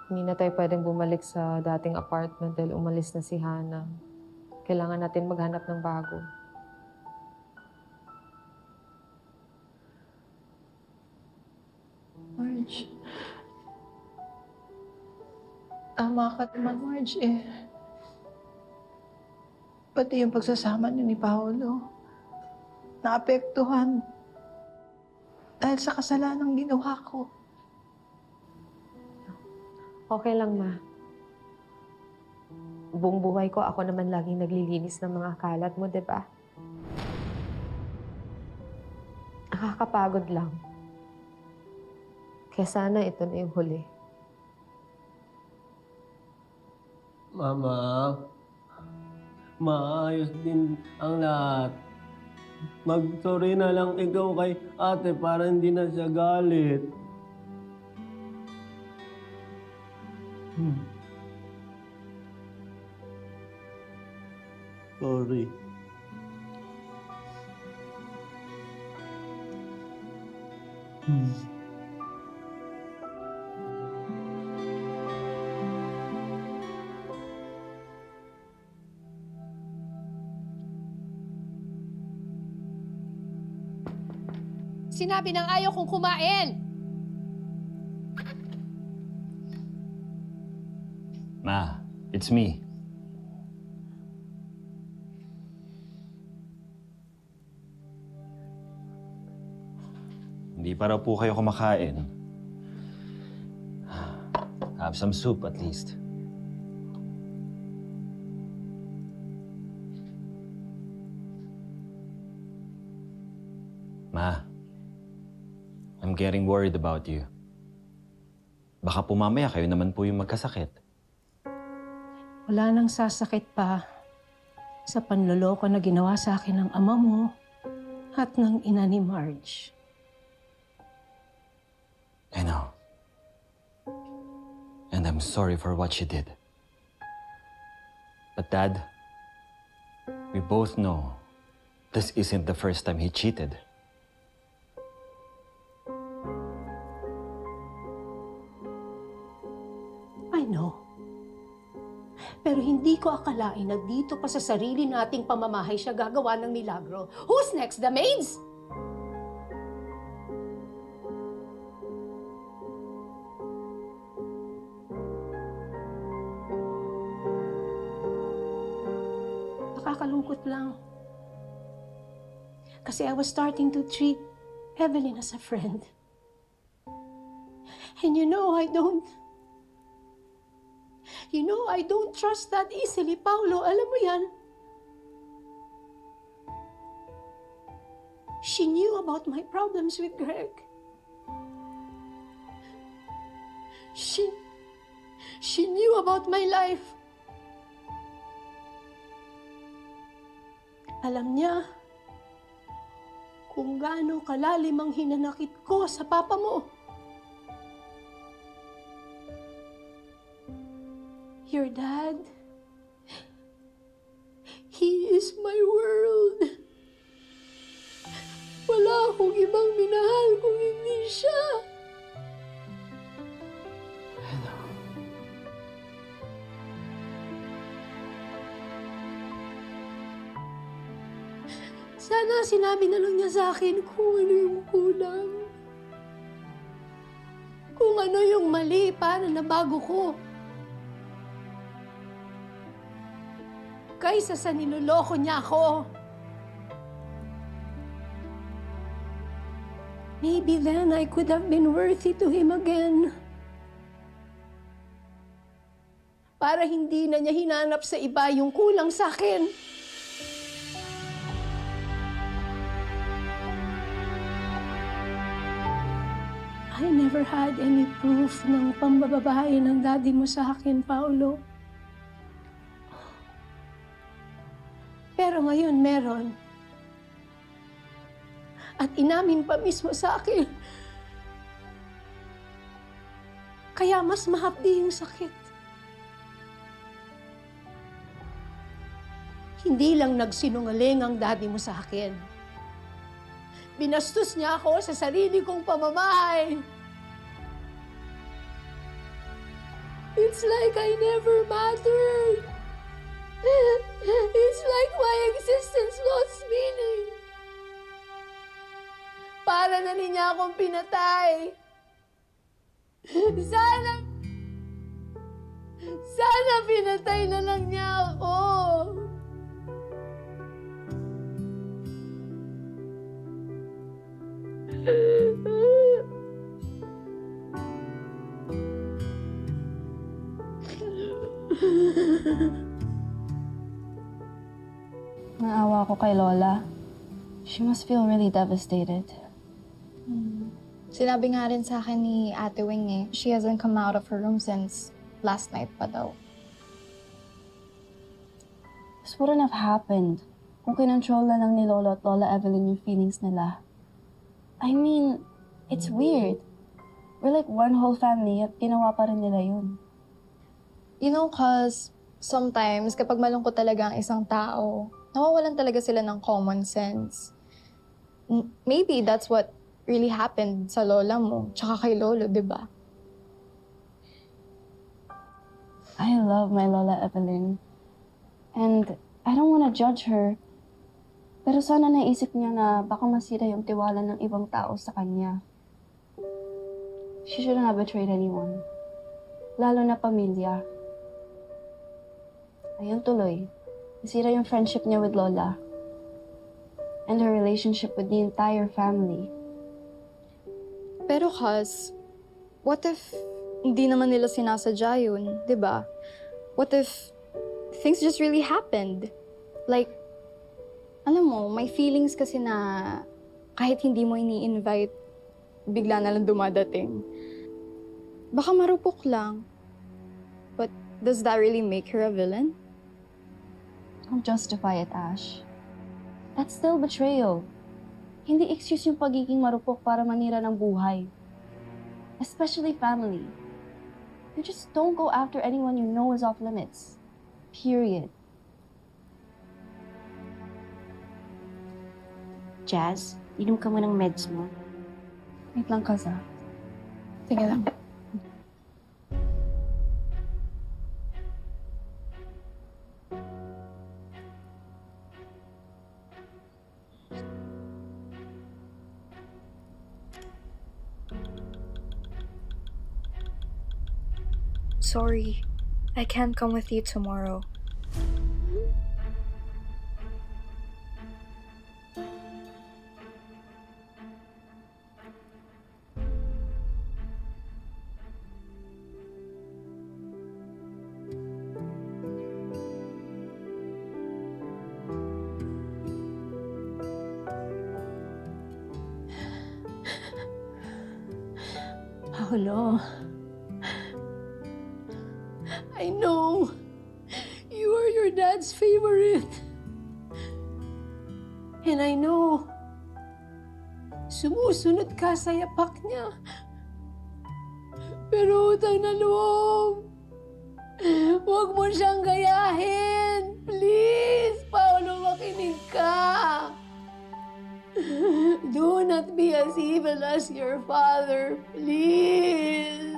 Hindi na tayo pwedeng bumalik sa dating apartment dahil umalis na si Hana. Kailangan natin maghanap ng bago. Marge. Tama ka naman, Marge eh. Pati yung pagsasama niyo ni Paolo, naapektuhan dahil sa kasalanang ginawa ko. Okay lang, Ma. Buong buhay ko, ako naman laging naglilinis ng mga kalat mo, di ba? Nakakapagod lang. Kaya sana ito na yung huli. Mama. maayos din ang lahat. Mag-sorry na lang ikaw kay ate para hindi na siya galit. Sorry. Sinabi ng ayaw kong kumain! Ma, it's me. Hindi pa raw po kayo kumakain. Have some soup at least. Ma, I'm getting worried about you. Baka po mamaya kayo naman po yung magkasakit. Wala nang sasakit pa sa panloloko na ginawa sa akin ng ama mo at ng ina ni Marge. I know. And I'm sorry for what she did. But Dad, we both know this isn't the first time he cheated. I know. Pero hindi ko akalain na dito pa sa sarili nating pamamahay siya gagawa ng milagro. Who's next? The maids? Nakakalungkot lang. Kasi I was starting to treat Evelyn as a friend. And you know, I don't trust that easily, Paolo. Alam mo yan? She knew about my problems with Greg. She knew about my life. Alam niya kung gaano kalalim ang hinanakit ko sa papa mo. Your dad, he is my world. Wala akong ibang minahal kung hindi siya. Sana sinabi na lang niya sa akin kung ano yung kulang. Kung ano yung mali para nabago ko. Kaysa sa niloloko niya ako. Maybe then I could have been worthy to him again. Para hindi na niya hinanap sa iba yung kulang sa akin. I never had any proof ng pambababae ng daddy mo sa akin, Paolo. Pero ngayon meron. At inamin pa mismo sa akin. Kaya mas mahapdi yung sakit. Hindi lang nagsinungaling ang daddy mo sa akin. Binastos niya ako sa sarili kong pamamahay. It's like I never mattered. It's like my existence lost meaning. Para na rin niya akong pinatay. Sana pinatay na lang niya ako. Naawa ko kay Lola. She must feel really devastated. Sinabi nga rin sa akin ni Ate Wing eh, she hasn't come out of her room since last night pa daw. This wouldn't have happened kung kinontrol na lang ni Lolo at Lola Evelyn yung feelings nila. I mean, it's weird. We're like one whole family at ginawa pa rin nila yun. You know, cause sometimes kapag malungkot talaga ang isang tao, nawawalan talaga sila ng common sense. Maybe that's what really happened sa lola mo, tsaka kay lolo, di ba? I love my Lola Evelyn. And I don't want to judge her. Pero sana naisip niya na baka masira yung tiwala ng ibang tao sa kanya. She shouldn't have betrayed anyone. Lalo na pamilya. Ayun tuloy, nasira yung friendship niya with Lola. And her relationship with the entire family. Pero cause, what if hindi naman nila sinasadya yun, di ba? What if things just really happened? Like, alam mo, may feelings kasi na kahit hindi mo ini-invite, bigla na lang dumadating. Baka marupok lang. But does that really make her a villain? Don't justify it, Ash. That's still betrayal. Hindi excuse yung pagiging marupok para manira ng buhay. Especially family. You just don't go after anyone you know is off limits. Period. Jazz, inom ka mo ng meds mo. Wait lang, Kaza. Sige lang. Sorry, I can't come with you tomorrow. Paolo, I know you are your dad's favorite. And I know sumusunod ka sa yapak niya. Pero utang na loob, huwag mo siyang gayahin. Please, Paolo, makinig ka. Do not be as evil as your father, please.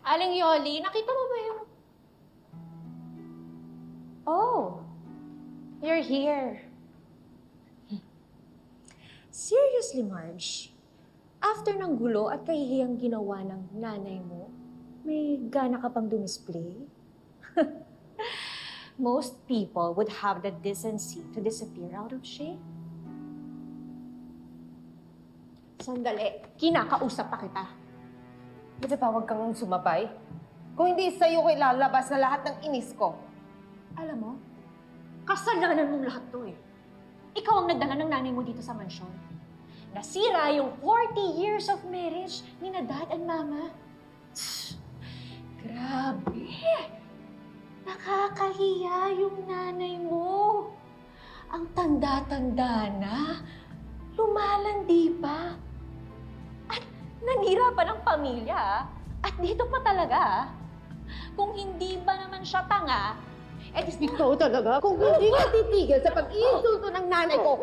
Aling Yoli, nakita mo ba yung... Oh, you're here. Seriously, Marge? After ng gulo at kahihiyang ginawa ng nanay mo, may gana ka pang dumisplay? Most people would have the decency to disappear out of shape. Sandali, kinakausap pa kita. Pwede ba huwag kang sumabay? Kung hindi sa'yo ko ilalabas na lahat ng inis ko. Alam mo, kasalanan mong lahat to eh. Ikaw ang nagdala ng nanay mo dito sa mansyon. Nasira yung 40 years of marriage ni na dad and mama. Grabe! Nakakahiya yung nanay mo. Ang tanda-tanda na, lumalandi pa. At nanira pa ng pamilya. At dito pa talaga. Kung hindi ba naman siya tanga, Ikaw talaga, kung hindi ka titigil sa pag-iinsulto ng nanay ko,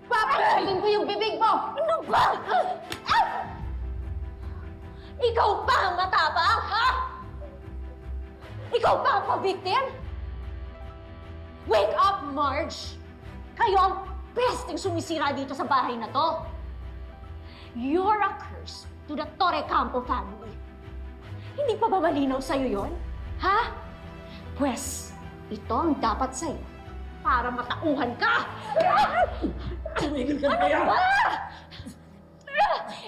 papalasin ko yung bibig mo! Ano ba? Ah! Ikaw pa ang matapang, ha? Ikaw pa ang pa-victim? Wake up, Marge! Kayo ang besting sumisira dito sa bahay na to. You're a curse to the Torre Campo family. Hindi pa ba malinaw sa'yo yon? Ha? Pwes, ito ang dapat sa'yo para matauhan ka! Tumigil ka na kaya!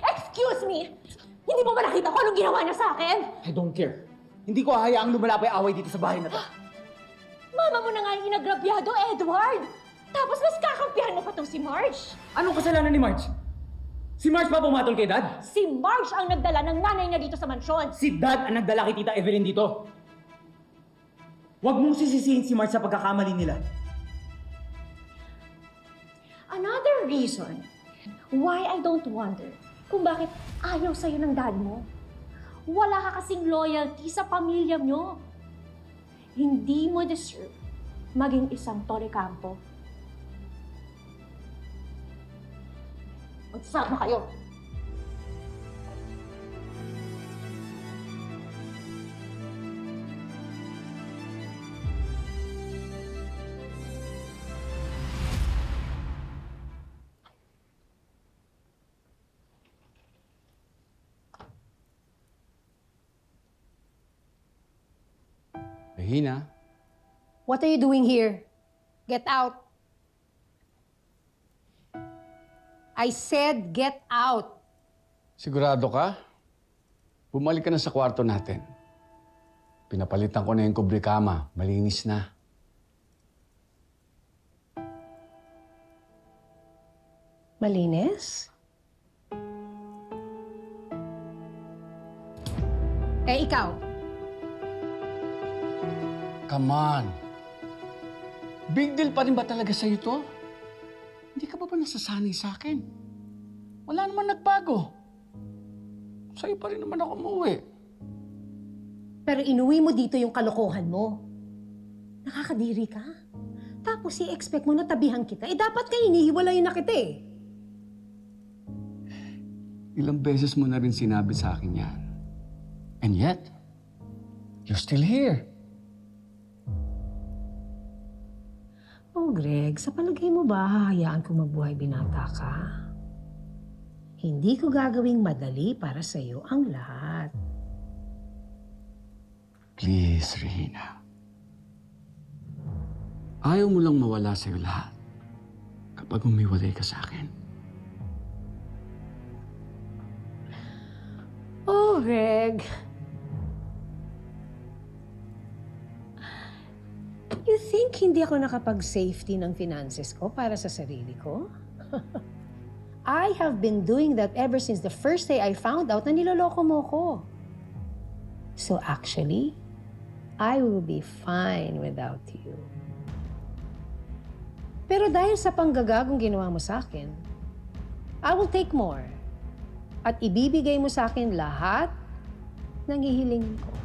Excuse me! Hindi mo ba nakita ko anong ginawa niya sa akin? I don't care. Hindi ko hahayaang lumalapay away dito sa bahay na to. Mama mo na nga yung inagrabyado, Edward! Tapos mas kakampihan mo pa tong si Marge! Anong kasalanan ni Marge? Si Marge pa pumatol kay Dad? Si Marge ang nagdala ng nanay niya dito sa mansyon! Si Dad ang nagdala kay Tita Evelyn dito. Huwag mong sisisihin si Marge sa pagkakamali nila. Another reason why I don't wonder kung bakit ayaw sa'yo ng dad mo. Wala ka kasing loyalty sa pamilya nyo. Hindi mo deserve maging isang Torre Campo. Mag-stop na kayo! Regina, What are you doing here? Get out. I said get out. sigurado ka? Bumalik ka na sa kwarto natin. Pinapalitan ko na yung kubrikama. Malinis na. Malinis? Eh, ikaw? Come on. Big deal pa rin ba talaga sa'yo to? Hindi ka ba nasasanay sa akin? Wala naman nagbago. Sa'yo pa rin naman ako umuwi. Pero inuwi mo dito yung kalokohan mo. Nakakadiri ka. Tapos i-expect mo na tabihan kita. Eh dapat ka hinihiwalayin na kita eh. Ilang beses mo na rin sinabi sa akin yan. And yet, you're still here. Oh, Greg, sa palagay mo ba hahayaan ko mabuhay binata ka? Hindi ko gagawing madali para sa'yo ang lahat. Please, Regina. Ayaw mo lang mawala sa'yo lahat kapag umiwalay ka sa akin. Oh, Greg. You think hindi ako nakapag-safety ng finances ko para sa sarili ko? I have been doing that ever since the first day I found out na niloloko mo ko. So actually, I will be fine without you. Pero dahil sa panggagagong ginawa mo sa akin, I will take more. At ibibigay mo sa akin lahat ng hihiling ko.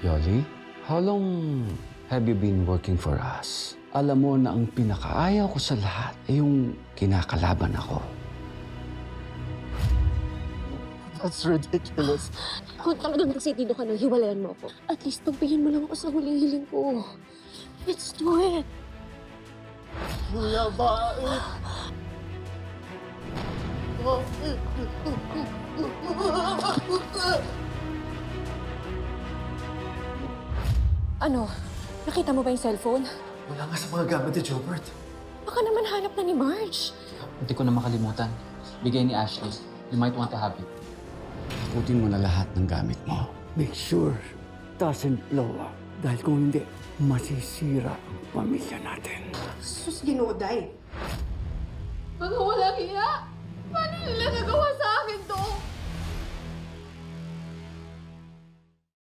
Yoli, how long have you been working for us? Alam mo na ang pinakaayaw ko sa lahat ay yung kinakalaban ako. That's ridiculous. Kung talagang nagsitido ka nang hiwalayan mo ako, at least pagbigyan mo lang ako sa huling hiling ko. Let's do it! Kuya, bakit? Ano? Nakita mo ba yung cellphone? Wala nga sa mga gamit ni Jobert. Baka naman hanap na ni Marge. Hindi ko na makalimutan. Bigay ni Ashley. You might want to have it. Takutin mo na lahat ng gamit mo. Make sure doesn't blow up. Dahil kung hindi, masisira ang pamilya natin. Sus, Ginoday. Mga walang hiya! Paano nila nagawa